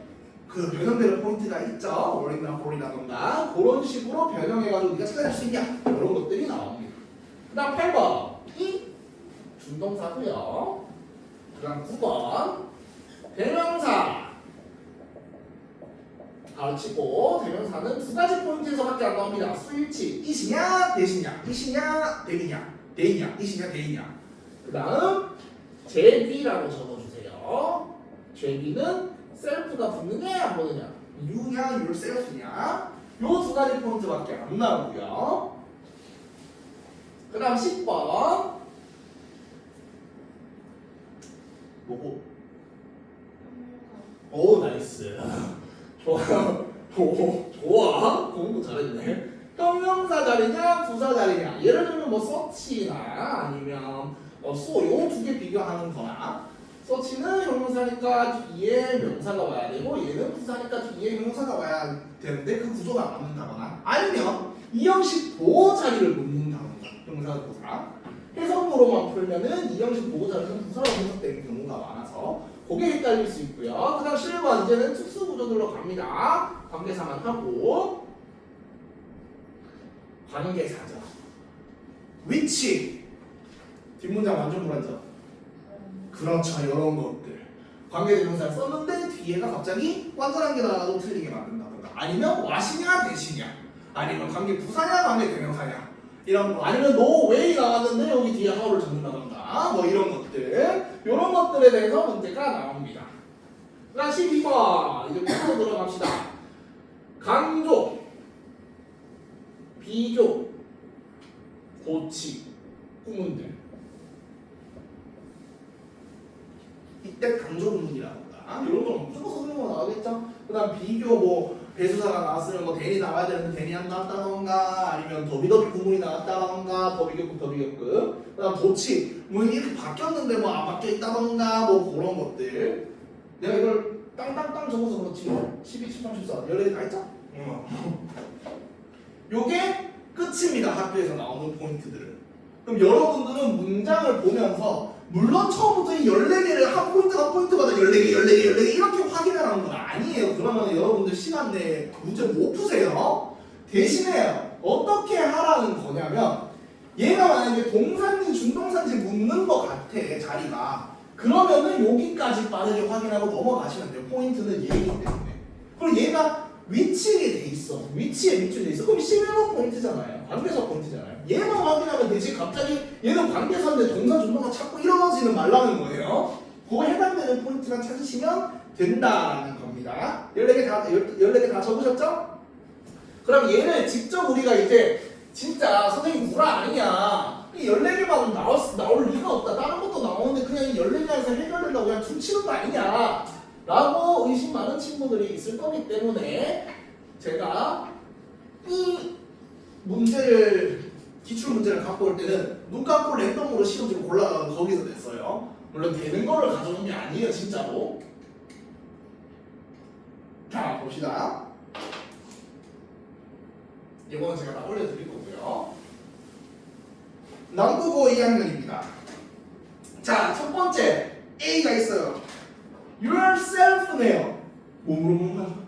A: 그 변형되는 포인트가 있죠. 올이나 볼이라던가 그런 식으로 변형해가지고 네가 찾아낼 수 있냐? 이런 것들이 나옵니다. 그 다음 8번 이 준동사고요. 그 다음 9번 대명사 가르치고 대명사는 두 가지 포인트에서밖에 안 나옵니다. 수일치 이시냐 대시냐 이시냐 대이냐 대이냐 이시냐 대이냐. 그 다음 제비라고 적어주세요. 제비는 셀프가 붙느냐 안 붙느냐 유냐 yourself냐 요 두 가지 포인트밖에 안 나오고요. 그 다음 10번 뭐고? 오 나이스 좋아 좋아 공부 잘했네. 형용사 자리냐 부사 자리냐 예를 들면 뭐 서치나 아니면 소 요 두 개 비교하는 거나 서치는 형용사니까 뒤에 명사가 와야 되고 얘는 부사니까 뒤에 형용사가 와야 되는데 그 구조가 안 맞는다거나 아니면 이 형식 보호 자리를 묻는다거나 형용사 부사 해석으로만 풀면은 이 형식 보호 자리는 부사로 해석되는 경우가 많아서 그게 헷갈릴 수 있고요. 그 다음 7번 이제는 특수 구조들로 갑니다. 관계사만 하고 관계사죠. 위치 뒷문장 완전 불안정. 그렇죠. 이런 것들 관계대명사를 썼는데 뒤에가 갑자기 완전한 게 나와도 틀리게 만든다거나 아니면 와시냐 대시냐 아니면 관계 부사냐 관계 대명사냐 이런 거 아니면 no way 나왔는데 여기 뒤에 how를 적는다던가 뭐 이런 것들 이런 것들에 대해서 문제가 나옵니다. 그 다음 12번 이제 문제로 들어갑시다. 강조 비교 고치 구문들 이때 강조 구문이라던가 이런 건 무조건 선생님으로 나오겠죠. 그 다음 비교 뭐 배수사가 나왔으면 뭐 대리 나와야 되는데 대리 안 나왔다던가 아니면 더비더비 구문이 나왔다던가 더비교급 더비교급 그 다음 도치 뭐 이렇게 바뀌었는데 뭐 안 바뀌어 있다던가 뭐 그런 것들 내가 이걸 땅땅땅 적어서 그렇지 12, 13, 14 14개 다 했죠? 요게 끝입니다. 학교에서 나오는 포인트들은. 그럼 여러분들은 문장을 보면서 물론 처음부터 이 14개를 한 포인트마다 14개, 14개, 14개 이렇게 확인하라는 건 아니에요. 그러면 여러분들 시간 내에 문제 못 푸세요. 대신에 어떻게 하라는 거냐면 얘가 만약에 동사인지 준동사인지 묻는 것 같아 자리가. 그러면은 여기까지 빠르게 확인하고 넘어가시면 돼요. 포인트는 얘이기 때문에. 그럼 얘가 위치에 돼 있어. 위치에 돼 있어. 그럼 시밀러 포인트잖아요. 관계사 포인트잖아요. 얘만 확인하면 되지. 갑자기 얘는 관계사인데 동사 준동사 찾고 이러지는 말라는 거예요. 그거 해당되는 포인트만 찾으시면 된다라는 겁니다. 14개 다 적으셨죠? 그럼 얘를 직접 우리가 이제 진짜 선생님 구라 아니냐 14개만 나올 리가 없다. 다른 것도 나오는데 그냥 14개에서 해결되려고 그냥 퉁치는 거 아니냐 라고 의심 많은 친구들이 있을 거기 때문에 제가 이 문제를 기출문제를 갖고 올 때는 눈 감고 랜덤으로 시험지를 골라가지고 거기서 냈어요. 물론 되는 거를 가져온 게 아니에요 진짜로. 자 봅시다. 이거는 제가 다 올려드릴 거고요. 남국어 2학년입니다. 자, 첫 번째 A가 있어요. yourself네요. 뭐 물어보는 거야?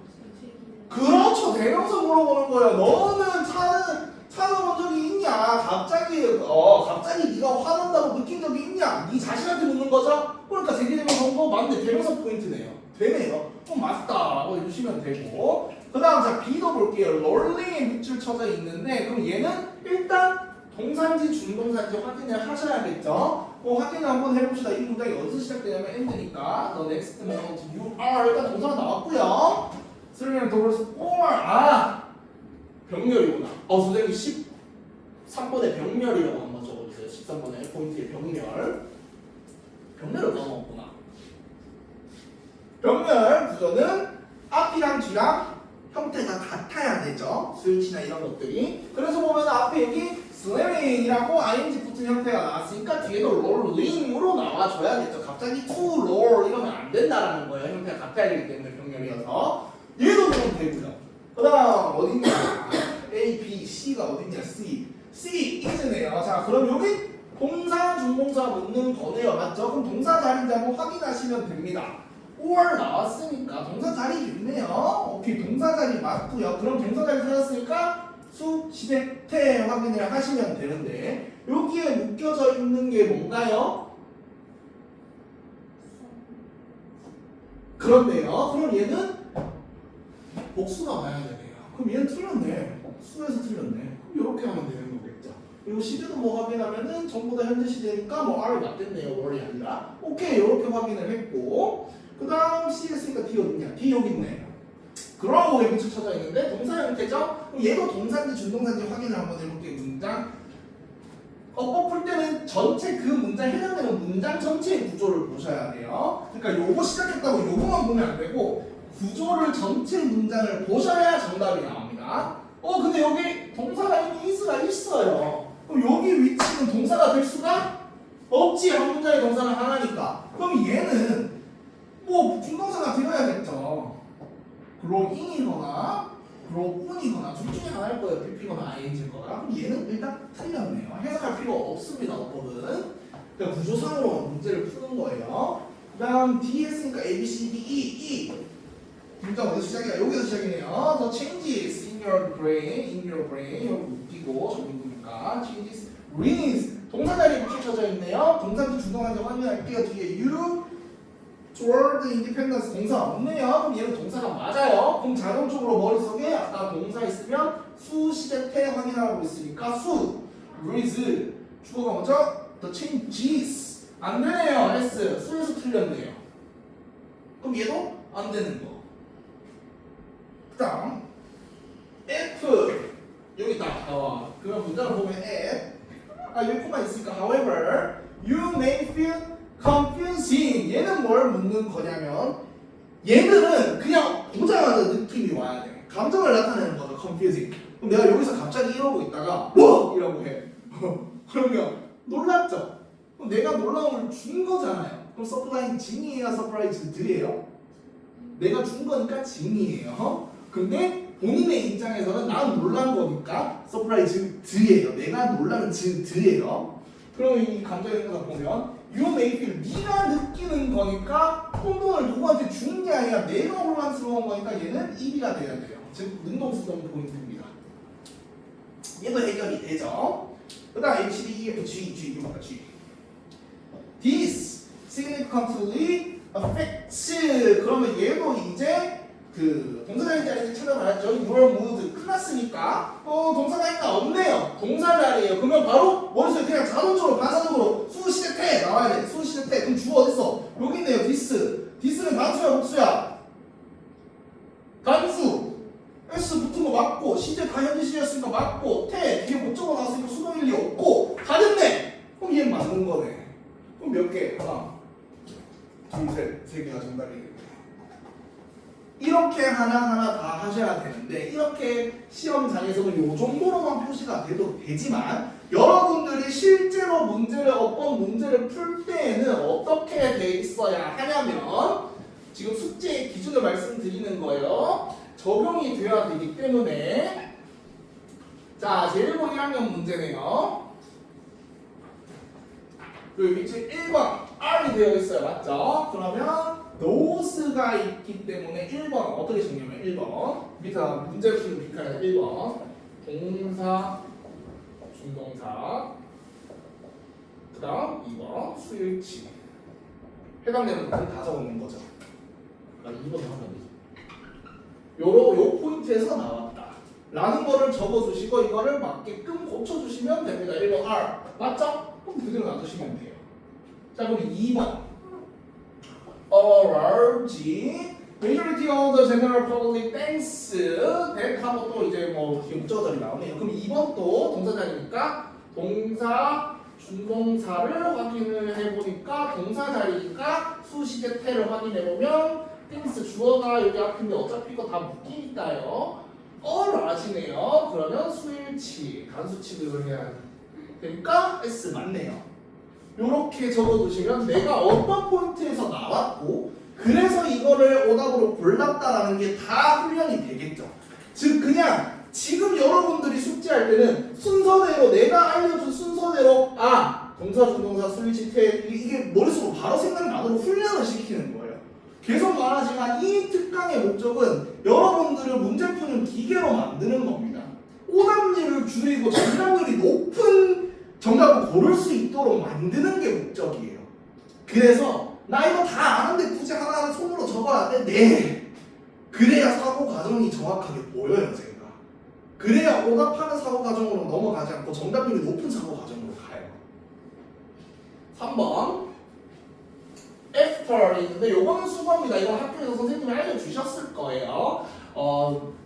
A: 그렇죠. 대명사 물어보는 거예요. 너는 차는 적이 있냐? 갑자기 네가 화난다고 느낀 적이 있냐? 네 자신한테 묻는 거죠? 그러니까 대개대명사 온 거 맞는데 대명사 포인트네요. 되네요. 그럼 맞다라고 해주시면 되고 그 다음 자 B도 볼게요. 롤링에 밑줄 쳐져 있는데 그럼 얘는 일단 동사인지 준동사인지 확인을 하셔야겠죠. 확인을 한번 해봅시다. 이 문장이 어디서 시작되냐면 end니까 the next moment you are 일단 동사가 나왔고요. 쓰려면 더블스 or 병렬이구나. 선생님 13번에 병렬이라고 한번 적어주세요. 13번에 포인트에 병렬을 까먹었구나. 병렬 구조는 앞이랑 뒤랑 형태가 같아야 되죠. 수일치나 이런 것들이. 그래서 보면 앞에 여기 swimming이라고 ing 붙은 형태가 나왔으니까 뒤에도 rolling으로 나와줘야겠죠. 갑자기 to roll 이러면 안 된다라는 거예요. 형태가 같아야 되기 때문에 병렬이어서. 얘도 그럼 되고요. 그 다음 어딨냐? A, B, C가 어딨냐? C. C, is네요. 자, 그럼 여기 동사, 중동사 묻는 거네요. 맞죠? 그럼 동사 자리인지 한번 확인하시면 됩니다. or 나왔으니까 동사 자리겠네요. 오케이, 동사 자리 맞고요. 그럼 동사 자리 찾았으니까 수, 시제, 태 확인을 하시면 되는데 여기에 묶여져 있는 게 뭔가요? 그렇네요. 그럼 얘는 복수가 와야 되네요. 그럼 얘는 틀렸네. 수에서 틀렸네. 그럼 이렇게 하면 되는 거겠죠. 그리고 시제도 뭐 확인하면은 전부 다 현재 시제니까 뭐 R이 맞겠네요. 월이 아니라. 오케이, 이렇게 확인을 했고 그 다음 C 했으니까 D 어딨냐? D 여기 있네. 그러고 여기 붙여져 있는데 동사 형태죠? 그럼 얘도 동사인지 준동사인지 확인을 한번 해볼게요. 문장 풀 때는 전체 그 문장 해당되는 문장 전체의 구조를 보셔야 돼요. 그러니까 요거 시작했다고 요거만 보면 안 되고 구조를 전체 문장을 보셔야 정답이 나옵니다. 근데 여기 동사가 이미 is가 있어요. 그럼 여기 위치는 동사가 될 수가 없지. 한 문장의 동사는 하나니까. 그럼 얘는 뭐 준동사가 되어야겠죠. growing이거나 growun이거나 둘 중에 하나일 거예요. pp거나 ing거나. 그럼 얘는 일단 틀렸네요. 해석할 필요 없습니다. 어법은. 그냥 구조상으로 문제를 푸는 거예요. 그 다음 D 했으니까 A, B, C, D, E. 문장 어디서 시작이야? 여기서 시작이네요. The changes in your brain, 여기 웃기고 적용구니까 changes, rings 동사 자리에 붙여져 있네요. 동사인지 준동사인지 확인할게요. 뒤에 you toward independence 동사 없네요. 그럼 얘는 동사가 맞아요. 그럼 자동적으로 머릿속에 아까 동사 있으면 수, 시제, 태 확인하고 있으니까 수, rings 주어가 먼저 the changes 안 되네요. S 수에서 틀렸네요. 그럼 얘도 안 되는 거. 그 다음 F 여기 있다. 그러면 문장을 보면 F 여기 코가 있으니까 however you may feel confusing 얘는 뭘 묻는 거냐면 얘들은 그냥 보자마자 느낌이 와야 돼. 감정을 나타내는 거죠. confusing. 그럼 내가 여기서 갑자기 이러고 있다가 뭐 이라고 해. 그러면 놀랍죠? 그럼 내가 놀라움을 준 거잖아요. 그럼 서프라이즈 징이에요? 서프라이즈드예요? 내가 준 거니까 징이에요. 근데 본인의 입장에서는 난 놀란 거니까 서프라이즈드예요. 내가 놀라는 드예요. 그럼 이 감정의 행사 보면 you may feel 네가 느끼는 거니까 혼돈을 누구한테 주는 게 아니라 내가 혼란스러운 거니까 얘는 1이가 돼야 돼요. 즉 능동수동 포인트입니다. 얘도 해결이 되죠. 그 다음 A, B, C, D, E, F, G 이거 G. This significantly affects 그러면 얘도 이제 그 동사 자리인지 찾아봐야죠. your mood 끝났으니까 동사가 있다 없네요. 동사 자리예요. 그러면 바로 머릿속에 그냥 자동적으로 반사적으로 수, 시제, 태 나와야 돼. 수, 시제, 태. 그럼 주어 어딨어? 여기 있네요. this는 단수야 복수야? 단수. S 붙은 거 맞고 시제 다 현재 시제였으니까 맞고 태 뒤에 목적어 나왔으니까 수동 일리 없고 다 됐네. 그럼 얘는 맞는 거네. 그럼 몇 개? 하나 둘, 셋. 세 개가 정답이겠네. 이렇게 하나하나 다 하셔야 되는데 이렇게 시험장에서는 요 정도로만 표시가 돼도 되지만 여러분들이 실제로 어떤 문제를 풀 때에는 어떻게 돼 있어야 하냐면 지금 숙제의 기준을 말씀드리는 거예요. 적용이 되어야 되기 때문에 자, 제1번 1학년 문제네요. 여기 밑에 1번 R이 되어 있어요. 맞죠? 그러면 those가 있기 때문에 1번 어떻게 정리하면 1번 밑에 문제 푸는 빈칸에서 1번 동사, 중동사 그 다음 2번 수일치 해당되는 부분 다 적어놓는 거죠. 그러니까 2번에 하면 되죠. 요 포인트에서 나왔다 라는 거를 적어주시고 이거를 맞게끔 고쳐주시면 됩니다. 1번 R 맞죠? 그럼 그대로 놔두시면 돼요. 자, 그럼 2번 A large majority of the general public thinks that 하고 또 이제 뭐 뒤에 목적어절이 나오네요. 그럼 2번 또 동사자리니까 동사 준동사를 확인을 해보니까 동사자리니까 수시제 태를 확인해보면 thinks 주어가 여기 앞인데 어차피 이거 다 묶이니까요. A large네요. 그러면 수일치 단수 취급을 해야 되니까 S 맞네요. 이렇게 적어두시면 내가 어떤 포인트에서 나왔고 그래서 이거를 오답으로 골랐다라는 게 다 훈련이 되겠죠. 즉 그냥 지금 여러분들이 숙제할 때는 순서대로 내가 알려준 순서대로 동사, 준동사, 스위치, 태 이게 머릿속으로 바로 생각나도록 훈련을 시키는 거예요. 계속 말하지만 이 특강의 목적은 여러분들을 문제 푸는 기계로 만드는 겁니다. 오답률을 줄이고 정답률이 높은 정답을 고를 수 있도록 만드는 게 목적이에요. 그래서 나 이거 다 아는데 굳이 하나하나 손으로 적어야 돼? 네. 그래야 사고 과정이 정확하게 보여요, 제가. 그래야 오답하는 사고 과정으로 넘어가지 않고 정답률이 높은 사고 과정으로 가요. 3번 after 있는데 요거는 수거입니다. 이거 학교에서 선생님이 알려주셨을 거예요.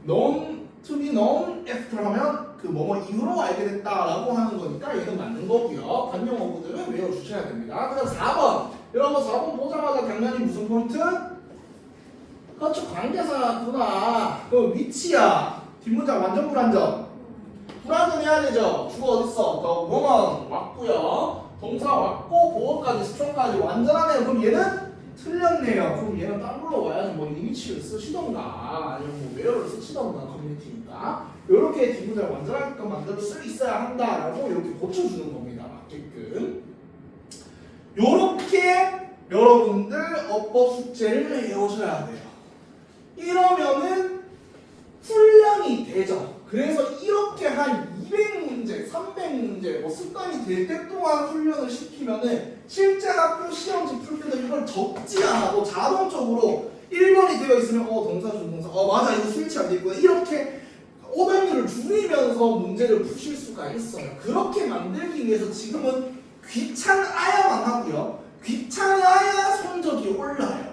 A: known to be known after 하면 그 뭐뭐 이후로 알게 됐다라고 하는 거니까 얘는 맞는 거고요. 관용 어구들은 외워주셔야 됩니다. 그다음 4번 여러분 4번 보자마자 당연히 무슨 포인트? 그렇죠. 관계사구나. 그 위치야. 뒷문장 완전 불안전. 불안전해야 되죠. 주어 어딨어? 더 woman 왔고요. 동사 왔고 보어까지 스트롱까지 완전하네요. 그럼 얘는 틀렸네요. 그럼 얘는 딴 걸로 와야지 뭐 이미치를 쓰시던가 아니면 뭐 웨어를 쓰시던가 커뮤니티니까 이렇게 뒷문장을 완전하게끔 만들어 쓸 있어야 한다라고 이렇게 고쳐주는 겁니다. 맞게끔. 요렇게 여러분들 어법 숙제를 해오셔야 돼요. 이러면은 훈련이 되죠. 그래서 이렇게 한 200문제, 300문제 뭐 습관이 될 때 동안 훈련을 시키면은 실제 학교 시험지 풀 때도 이걸 적지 않아도 자동적으로 1번이 되어 있으면 동사, 준동사 맞아 이거 스위치 안 돼 있구나 이렇게 오답률을 줄이면서 문제를 푸실 수가 있어요. 그렇게 만들기 위해서 지금은 귀찮아야만 하고요. 귀찮아야 성적이 올라요.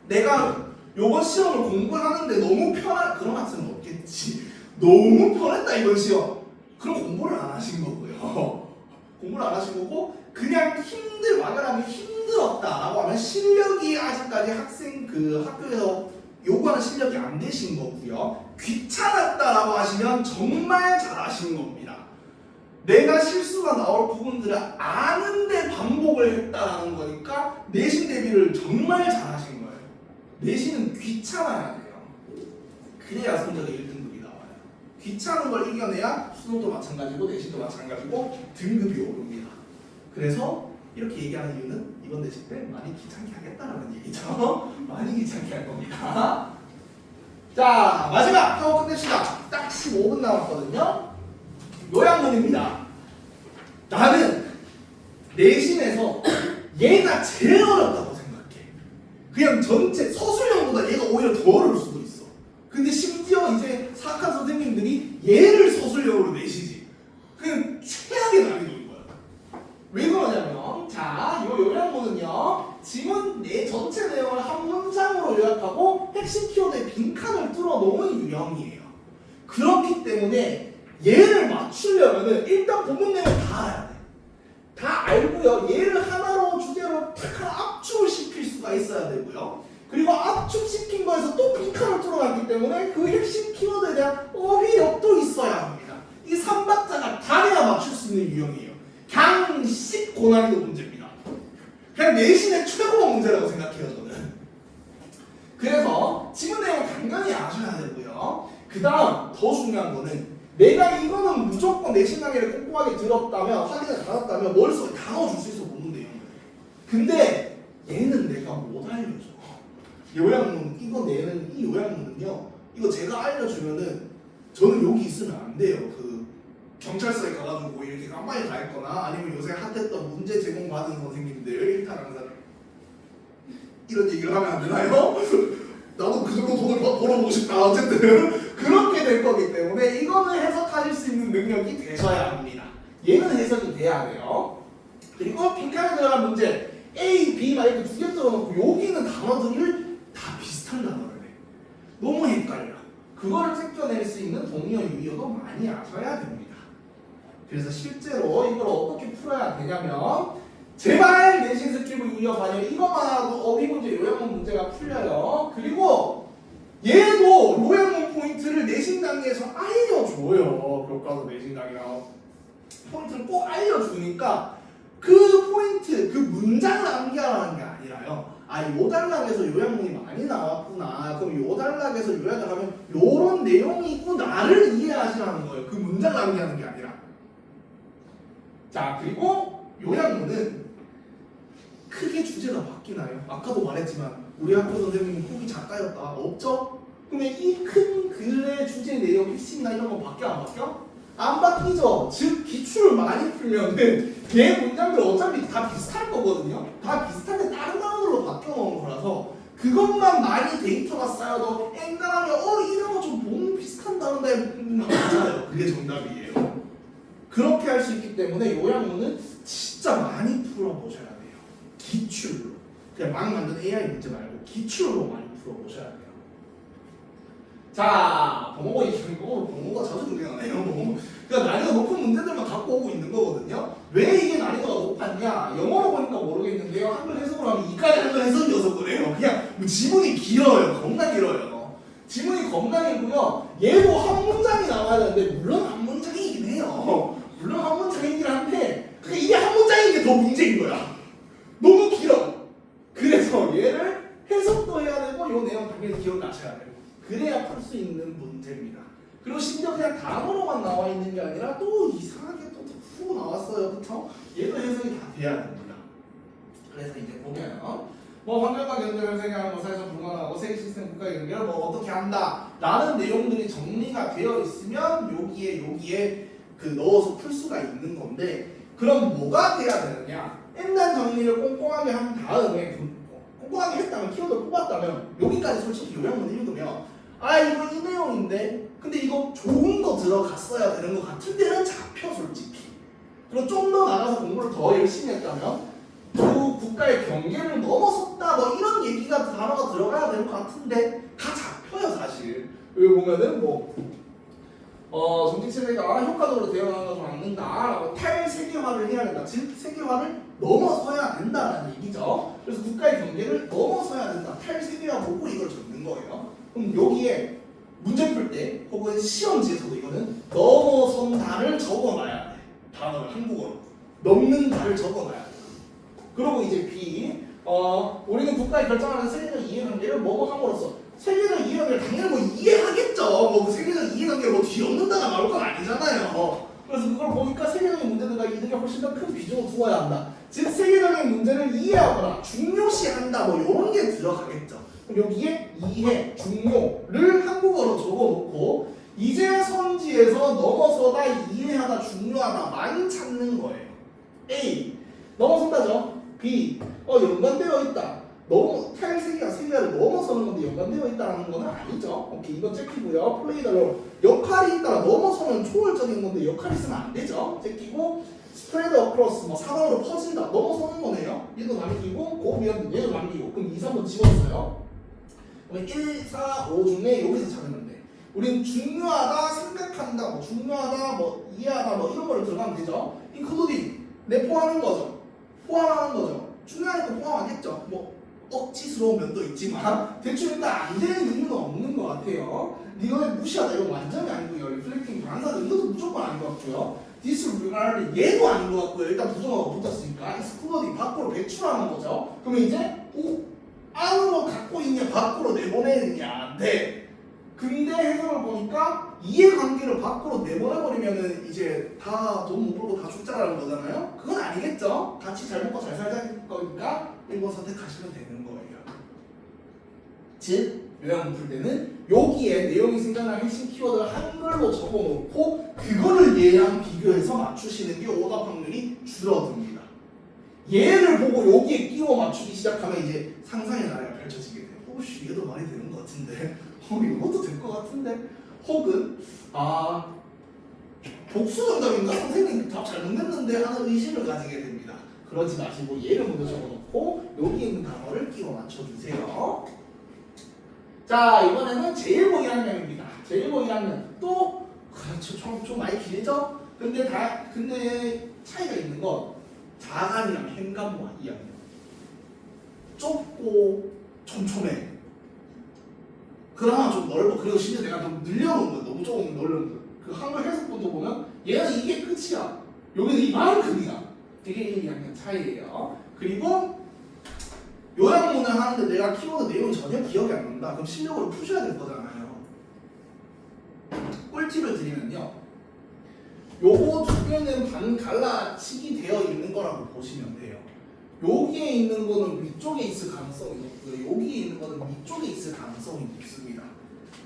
A: 내가 요번 시험을 공부하는데 너무 편한 그런 학생은 없겠지. 너무 편했다 이번 시험. 그럼 공부를 안 하신 거고요. 공부를 안 하신 거고 그냥 막연하게 힘들었다라고 하면 실력이 아직까지 학생 그 학교에서 요구하는 실력이 안 되신 거고요. 귀찮았다라고 하시면 정말 잘하신 겁니다. 내가 실수가 나올 부분들을 아는데 반복을 했다라는 거니까 내신 대비를 정말 잘하신 거예요. 내신은 귀찮아야 돼요. 그래야 성적이 1등급이 나와요. 귀찮은 걸 이겨내야 수능도 마찬가지고 내신도 마찬가지고 등급이 오릅니다. 그래서 이렇게 얘기하는 이유는 이번 내신 때 많이 귀찮게 하겠다라는 얘기죠. 많이 귀찮게 할 겁니다. 자 마지막 하고 끝냅시다. 딱 15분 남았거든요. 요약문입니다. 나는 내신에서 얘가 제일 어렵다고 생각해. 그냥 전체 서술형보다 얘가 오히려 더 어려울 수도 있어. 근데 심지어 이제 사학한 선생님들이 얘를 서술형으로 내시지. 그냥 최악의 난이도인 거야. 왜 그러냐면 자, 요 요약문은요. 지문 내 전체 내용을 한 문장으로 요약하고 핵심 키워드에 빈칸을 뚫어 놓은 유형이에요. 그렇기 때문에 얘를 맞추려면은 일단 본문 내용 다 알아야 돼. 다 알고요. 얘를 하나로 주제로 탁 하나 압축을 시킬 수가 있어야 되고요. 그리고 압축시킨 거에서 또 빈칸을 뚫어놨기 때문에 그 핵심 키워드에 대한 어휘력도 있어야 합니다. 이 3박자가 다해야 맞출 수 있는 유형이에요. 강식 고난이도 문제입니다. 그냥 내신의 최고 문제라고 생각해요, 저는. 그래서 지문 내용 당연히 아셔야 되고요. 그 다음 더 중요한 거는 내가 이거는 무조건 내신 강의를 꼼꼼하게 들었다면 확인을 받았다면 머릿속에 다 넣어줄 수 있어 보는 내용을. 근데 얘는 내가 못 알려줘. 요약문 이 요약문은요. 이거 제가 알려주면은 저는 여기 있으면 안 돼요. 그 경찰서에 가가지고 이렇게 깜빡이 가 있거나 아니면 요새 핫했던 문제 제공받은 선생님들 일탈 강사 이런 얘기를 하면 안 되나요? 나도 그 정도 돈을 벌어보고 싶다. 어쨌든 그렇게 될 거기 때문에 이거는 해석하실 수 있는 능력이 되셔야 합니다. 얘는 해석이 돼야 돼요. 그리고 빈칸에 들어간 문제 A, B 막 이렇게 두 개 들어놓고 여기는 단어들을 다 비슷한 단어를 해. 너무 헷갈려. 그거를 챙겨낼 수 있는 동의어, 유의어도 많이 아셔야 됩니다. 그래서 실제로 이걸 어떻게 풀어야 되냐면 제발 내신 스킬부 유의어 반영 이것만 하고 어휘 문제, 요약문 문제가 풀려요. 그리고 얘도 요약문 포인트를 내신 단계에서 알려줘요. 교과서 내신 단계랑 포인트를 꼭 알려주니까 그 포인트, 그 문장을 암기하라는 게 아니라요. 요 단락에서 요약문이 많이 나왔구나. 그럼 요 단락에서 요약을 하면 요런 내용이 있구나를 이해하시라는 거예요. 그 문장을 암기하는 게 아니라. 자, 그리고 요약문은 크게 주제가 바뀌나요? 아까도 말했지만 우리 학교 선생님이 후기 작가였다. 없죠? 그러면 이 큰 글의 주제 내용, 핵심이나 이런 거 바뀌어 안 바뀌어? 안 바뀌죠. 즉 기출을 많이 풀면은 얘 문장들 어차피 다 비슷할 거거든요. 다 비슷한데 다른 단어로 바뀌어 놓은 거라서 그것만 많이 데이터가 쌓여도 앵간하면 이 단어 좀 보면 비슷한 단어인데 맞아요. 그게 정답이에요. 그렇게 할 수 있기 때문에 요약문은 진짜 많이 풀어보셔야 돼요. 기출로. 그냥 막 만든 AI 문제 말고 기출로 많이 풀어보셔야 돼요. 자, 범어가 자주 등장하네요. 그러니까 난이도 높은 문제들만 갖고 오고 있는 거거든요. 왜 이게 난이도가 높았냐? 영어로 보니까 모르겠는데요. 한글 해석으로 하면 이까지 한글 해석이어서 그래요. 그냥 지문이 길어요. 겁나 길어요. 지문이 겁나 길고요. 얘도 한 문장이 나와야 되는데 물론 한 문장이긴 해요. 물론 한 문장이긴 한데 이게 한 문장인 게 더 문제인 거야. 너무 길어. 그래서 얘를 해석도 해야 되고 요 내용 당연히 기억나셔야 돼요. 그래야 풀 수 있는 문제입니다. 그리고 심지어 그냥 단어로만 나와 있는 게 아니라 또 이상하게 또 후 나왔어요. 그쵸? 얘도 해석이 다 돼야 됩니다. 그래서 이제 보면 뭐 환경과 경제를 생각하는 것에서 불가능하고 세계 시스템 국가 연결 뭐 어떻게 한다 라는 내용들이 정리가 되어 있으면 여기에 그 넣어서 풀 수가 있는 건데 그럼 뭐가 돼야 되느냐? 옛날 정리를 꼼꼼하게 한 다음에 꼼꼼하게 했다면 키워드 뽑았다면 여기까지 솔직히 요약문 읽으면 이거 이 내용인데 근데 이거 좋은 거 들어갔어야 되는 것 같은 데는 잡혀 솔직히. 그리고 좀 더 나가서 공부를 더 열심히 했다면 그 국가의 경계를 넘어섰다 뭐 이런 얘기가 단어가 들어가야 되는 것 같은데 다 잡혀요 사실. 여기 보면은 정책 체제가 효과적으로 되어가는 것을 막는다라고 탈세계화를 해야 된다. 즉 세계화를 넘어서야 된다라는 얘기죠. 그래서 국가의 경계를 넘어서야 된다. 탈세계화 보고 이걸 적는 거예요. 그럼 여기에 문제 풀 때 혹은 시험지에서도 이거는 넘어선다를 적어놔야 돼. 단어를 한국어로 넘는다를 적어놔야 돼. 그리고 이제 B 우리는 국가에 결정하는 세계적 이해관계를 뭐뭐 함으로써 세계적 이해관계를 당연히 뭐 이해하겠죠. 그 세계적 이해관계를 뭐 뒤엎는다가 나올 건 아니잖아요. 그래서 그걸 보니까 세계적인 문제들과 이득에 훨씬 더 큰 비중을 두어야 한다. 즉 세계적인 문제를 이해하거나 중요시한다 뭐 이런 게 들어가겠죠. 그럼 여기에 이해, 중요를 한국어로 적어놓고 이제 선지에서 넘어서다, 이해하다, 중요하다만 찾는 거예요. A. 넘어선다죠. B. 연관되어 있다. 탈세계가 세계를 넘어서는 건데 연관되어 있다는 건 아니죠. 오케이, 이건 체크고요. 플레이더로 역할이 있다. 넘어서는 초월적인 건데 역할이 있으면 안 되죠. 체크고 스프레드 어크로스 뭐 사방으로 퍼진다. 넘어서는 거네요. 얘도 남기고 고비는 얘도 남기고 그럼 2, 3번 집었어요. 그러면 1, 4, 5 중에 여기서 찾으면 돼. 우리는 중요하다, 생각한다, 뭐 중요하다, 뭐 이해하다, 뭐 이런 거를 들어가면 되죠. including 내포하는 거죠. 포함하는 거죠. 중요하니까 포함하겠죠. 뭐 억지스러운 면도 있지만 대충 일단 안 되는 이유는 없는 것 같아요. 이거는 무시하다 이건 완전히 아니고요. reflecting 반사도 이것도 무조건 아닌 것 같고요. disregard 얘도 아닌 것 같고요. 일단 부정어가 붙었으니까 excluding 밖으로 배출하는 거죠. 그러면 이제 안으로 갖고 있냐 밖으로 내보내느냐 네. 근데 해석을 보니까 이해관계를 밖으로 내보내버리면은 이제 다 돈 못 벌고 다 죽자라는 거잖아요. 그건 아니겠죠. 같이 잘 먹고 잘 살자는 거니까 1번 선택하시면 되는 거예요. 즉 요약문 풀 때는 여기에 내용이 생겨날 핵심 키워드를 한글로 적어놓고 그거를 얘랑 비교해서 맞추시는 게 오답 확률이 줄어듭니다. 얘를 보고 여기에 끼워 맞추기 시작하면 이제 상상의 나래가 펼쳐지게 돼요. 혹시 얘도 말이 되는 것 같은데 이것도 될 것 같은데 혹은 복수 정답인가? 선생님 답 잘못 냈는데 하는 의심을 가지게 됩니다. 그러지 마시고 얘를 먼저 적어놓고 여기 있는 단어를 끼워 맞춰주세요. 자 이번에는 제1보 1학년입니다. 제1보 1학년 또 그렇죠. 좀 많이 길죠? 근데 차이가 있는 건 자간이랑 행간모아 2학년 좁고 촘촘해. 그나마 좀 넓어. 그리고 심지어 내가 좀 늘려놓은 거야. 너무 조금 넓은 거. 그 한글 해석본도 보면 얘는 이게 끝이야. 여기는 이만큼이야. 이게 1, 2학년 차이예요. 그리고 요약문을 하는데 내가 키워드 내용이 전혀 기억이 안 난다. 그럼 실력으로 푸셔야 될 거잖아요. 꿀팁을 드리면요. 요거 두 개는 반 갈라치기 되어 있는 거라고 보시면 돼요. 여기에 있는 거는 위쪽에 있을 가능성이 높고요. 여기에 있는 거는 위쪽에 있을 가능성이 높습니다.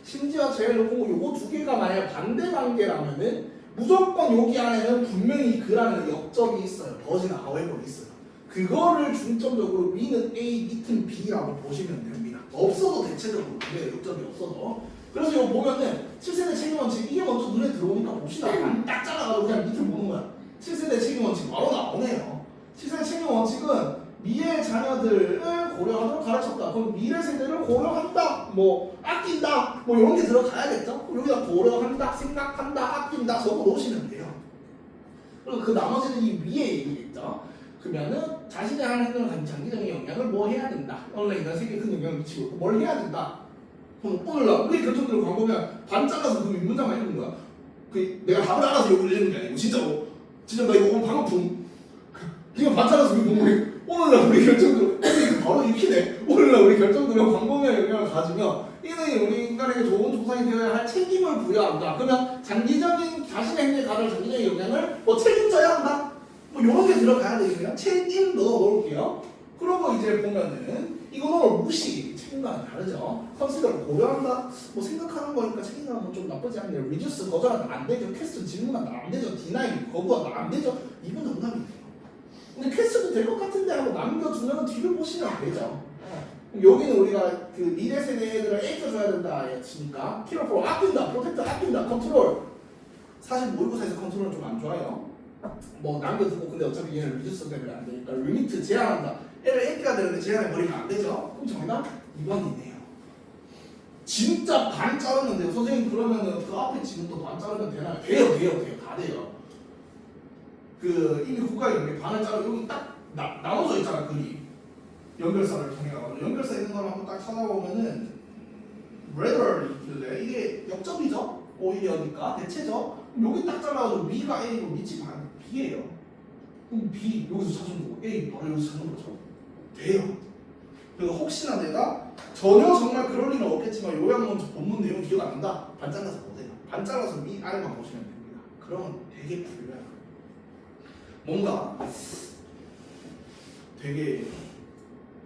A: 심지어 제가 요거 두 개가 만약 반대 관계라면은 무조건 여기 안에는 분명히 그라는 역접이 있어요. 버즈나 however가 있어요. 그거를 중점적으로 위는 A, 밑은 B라고 보시면 됩니다. 없어도 대체적으로 그래요. 역접이 없어도. 그래서 이거 보면은 7세대 책임 원칙 이게 먼저 눈에 들어오니까 봅시다. 딱 잘라가지고 그냥 밑을 보는 거야. 7세대 책임 원칙 바로 나오네요. 7세대 책임 원칙은 미래 자녀들을 고려하도록 가르쳤다. 그럼 미래 세대를 고려한다, 뭐 아낀다, 뭐 이런 게 들어가야겠죠? 그럼 여기다 고려한다, 생각한다, 아낀다 적어 놓으시면 돼요. 그리고 그 나머지는 이 위에 얘기겠죠. 그러면은 자신의 하는 행동을 가진 장기적인 영향을 뭐 해야 된다. 온라인이나 세계에 큰 영향을 미치고 있고 뭘 해야 된다. 그럼 오늘날 우리 결정들을 광고면 반 잘라서 그 윗문장만 읽는 거야. 그 내가 답을 알아서 여기 읽는 게 아니고 진짜로 진짜 나 이거 오늘 방금 이거 반 잘라서 그 보고 오늘날 우리 결정들 바로 읽히네. 오늘날 우리 결정들은 광범위한 영향을 가지며 이는 우리 인간에게 좋은 조상이 되어야 할 책임을 부여한다. 그러면 장기적인 자신의 행동에 가질 장기적인 영향을 뭐 책임져야 한다. 뭐 이런 게 들어가야 되겠네요. 책임 넣어놓을게요. 그러고 이제 보면은 이거는 무시 책임과는 다르죠. 컨시더를 고려한다. 뭐 생각하는 거니까 책임감은 좀 나쁘지 않네요. 리듀스 거절하면 안 되죠. 퀘스트 질문하면 안 되죠. 디나이 거부하면 안 되죠. 이건 정답이에요. 근데 퀘스트도 될 것 같은데 하고 남겨두면 뒤를 보시면 되죠. 여기는 우리가 그 미래 세대들을 애껴줘야 된다 했으니까 키로 프로 아낀다, 프로텍트 아낀다, 컨트롤. 사실 모의고사에서 컨트롤은 좀 안 좋아요. 뭐 남겨두고 근데 어차피 얘는 리듀스 때문에 안 되니까 리미트 제한한다. 얘를 애껴야 되는데 제한해버리면 안 되죠. 그럼 정답 2번이네요. 진짜 반 자르는데요. 선생님 그러면은 그 앞에 지문도 반 자르면 되나요? 돼요. 다 돼요. 그 이미 국가 연계 반을 자르고 여기 딱 나눠져 있잖아 글이 연결사를 통해 가지고 연결사 있는 걸 한번 딱 찾아보면은 rather 있길래 이게 역접이죠 오히려니까 대체죠. 그럼 여기 딱 잘라가지고 위가 A고 밑이 반 B예요. 그럼 B 여기서 찾은 거고 A 바로 여기서 찾는 거죠. 돼요. 그리고 혹시나 내가 전혀 정말 그럴 일은 없겠지만 요양문 본문 내용 기억 안 난다. 반 잘라서 보세요. 반 잘라서 위 아래만 보시면 됩니다. 그러면 되게 불려요. 뭔가 되게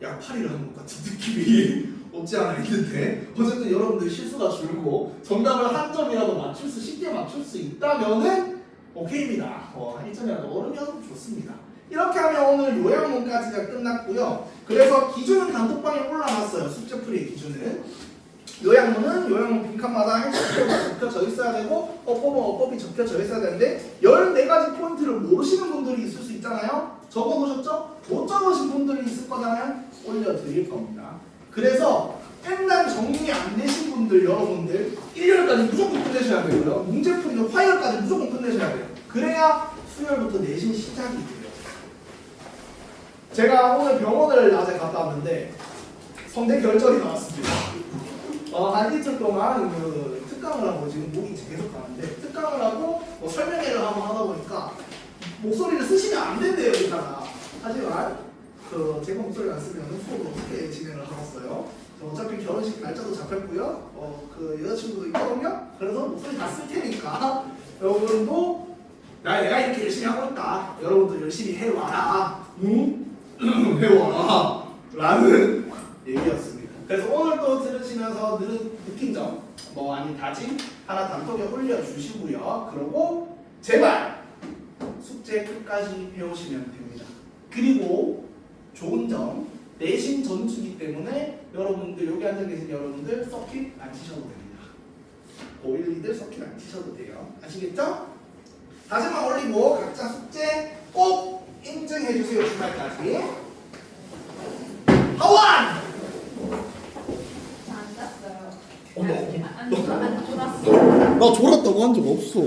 A: 약팔이를 한 것 같은 느낌이 없지 않아 있는데 어쨌든 여러분들 실수가 줄고 정답을 한 점이라도 쉽게 맞출 수 있다면은 오케이입니다. 한 1점이라도 오르면 좋습니다. 이렇게 하면 오늘 요약문까지가 끝났고요. 그래서 기준은 단톡방에 올라왔어요. 숙제 풀이의 기준은. 요약문은 빈칸마다 핵심표가 적혀져 있어야 되고 어법은 어법이 적혀져 있어야 되는데 14가지 포인트를 모르시는 분들이 있을 수 있잖아요. 적어놓으셨죠? 못 적으신 분들이 있을 거잖아요. 올려드릴 겁니다. 그래서 맨날 정리 안 되신 분들 여러분들 1열까지 무조건 끝내셔야 되고요. 문제풀이는 화열까지 무조건 끝내셔야 돼요. 그래야 수요일부터 내신 시작이 돼요. 제가 오늘 병원을 낮에 갔다 왔는데 성대 결절이 나왔습니다. 한 이틀 동안 그 특강을 하고 지금 목이 계속 가는데 특강을 하고 뭐 설명회를 한번 하다 보니까 목소리를 쓰시면 안 된대요 의사가. 하지만 그 제가 목소리를 안 쓰면 수업을 어떻게 진행을 하겠어요. 어차피 결혼식 날짜도 잡혔고요. 그 여자친구도 있거든요. 그래서 목소리 다 쓸 테니까 여러분도 내가 이렇게 열심히 하고 있다. 여러분도 열심히 해와라. 응? 해와라. 라는 얘기였습니다. 그래서 오늘 또 들으시면서 느낀 점, 뭐 아닌 다짐 하나 단톡에 올려주시고요. 그리고 제발 숙제 끝까지 배우시면 됩니다. 그리고 좋은 점, 내신 전주기 때문에 여러분들 여기 앉아 계신 여러분들 서킷 안 치셔도 됩니다. 고1이들 서킷 안 치셔도 돼요. 아시겠죠? 다시만 올리고 각자 숙제 꼭 인증해 주세요. 주말까지. 하원!
B: 안 졸았어.
A: 나 졸았다고 한 적 없어.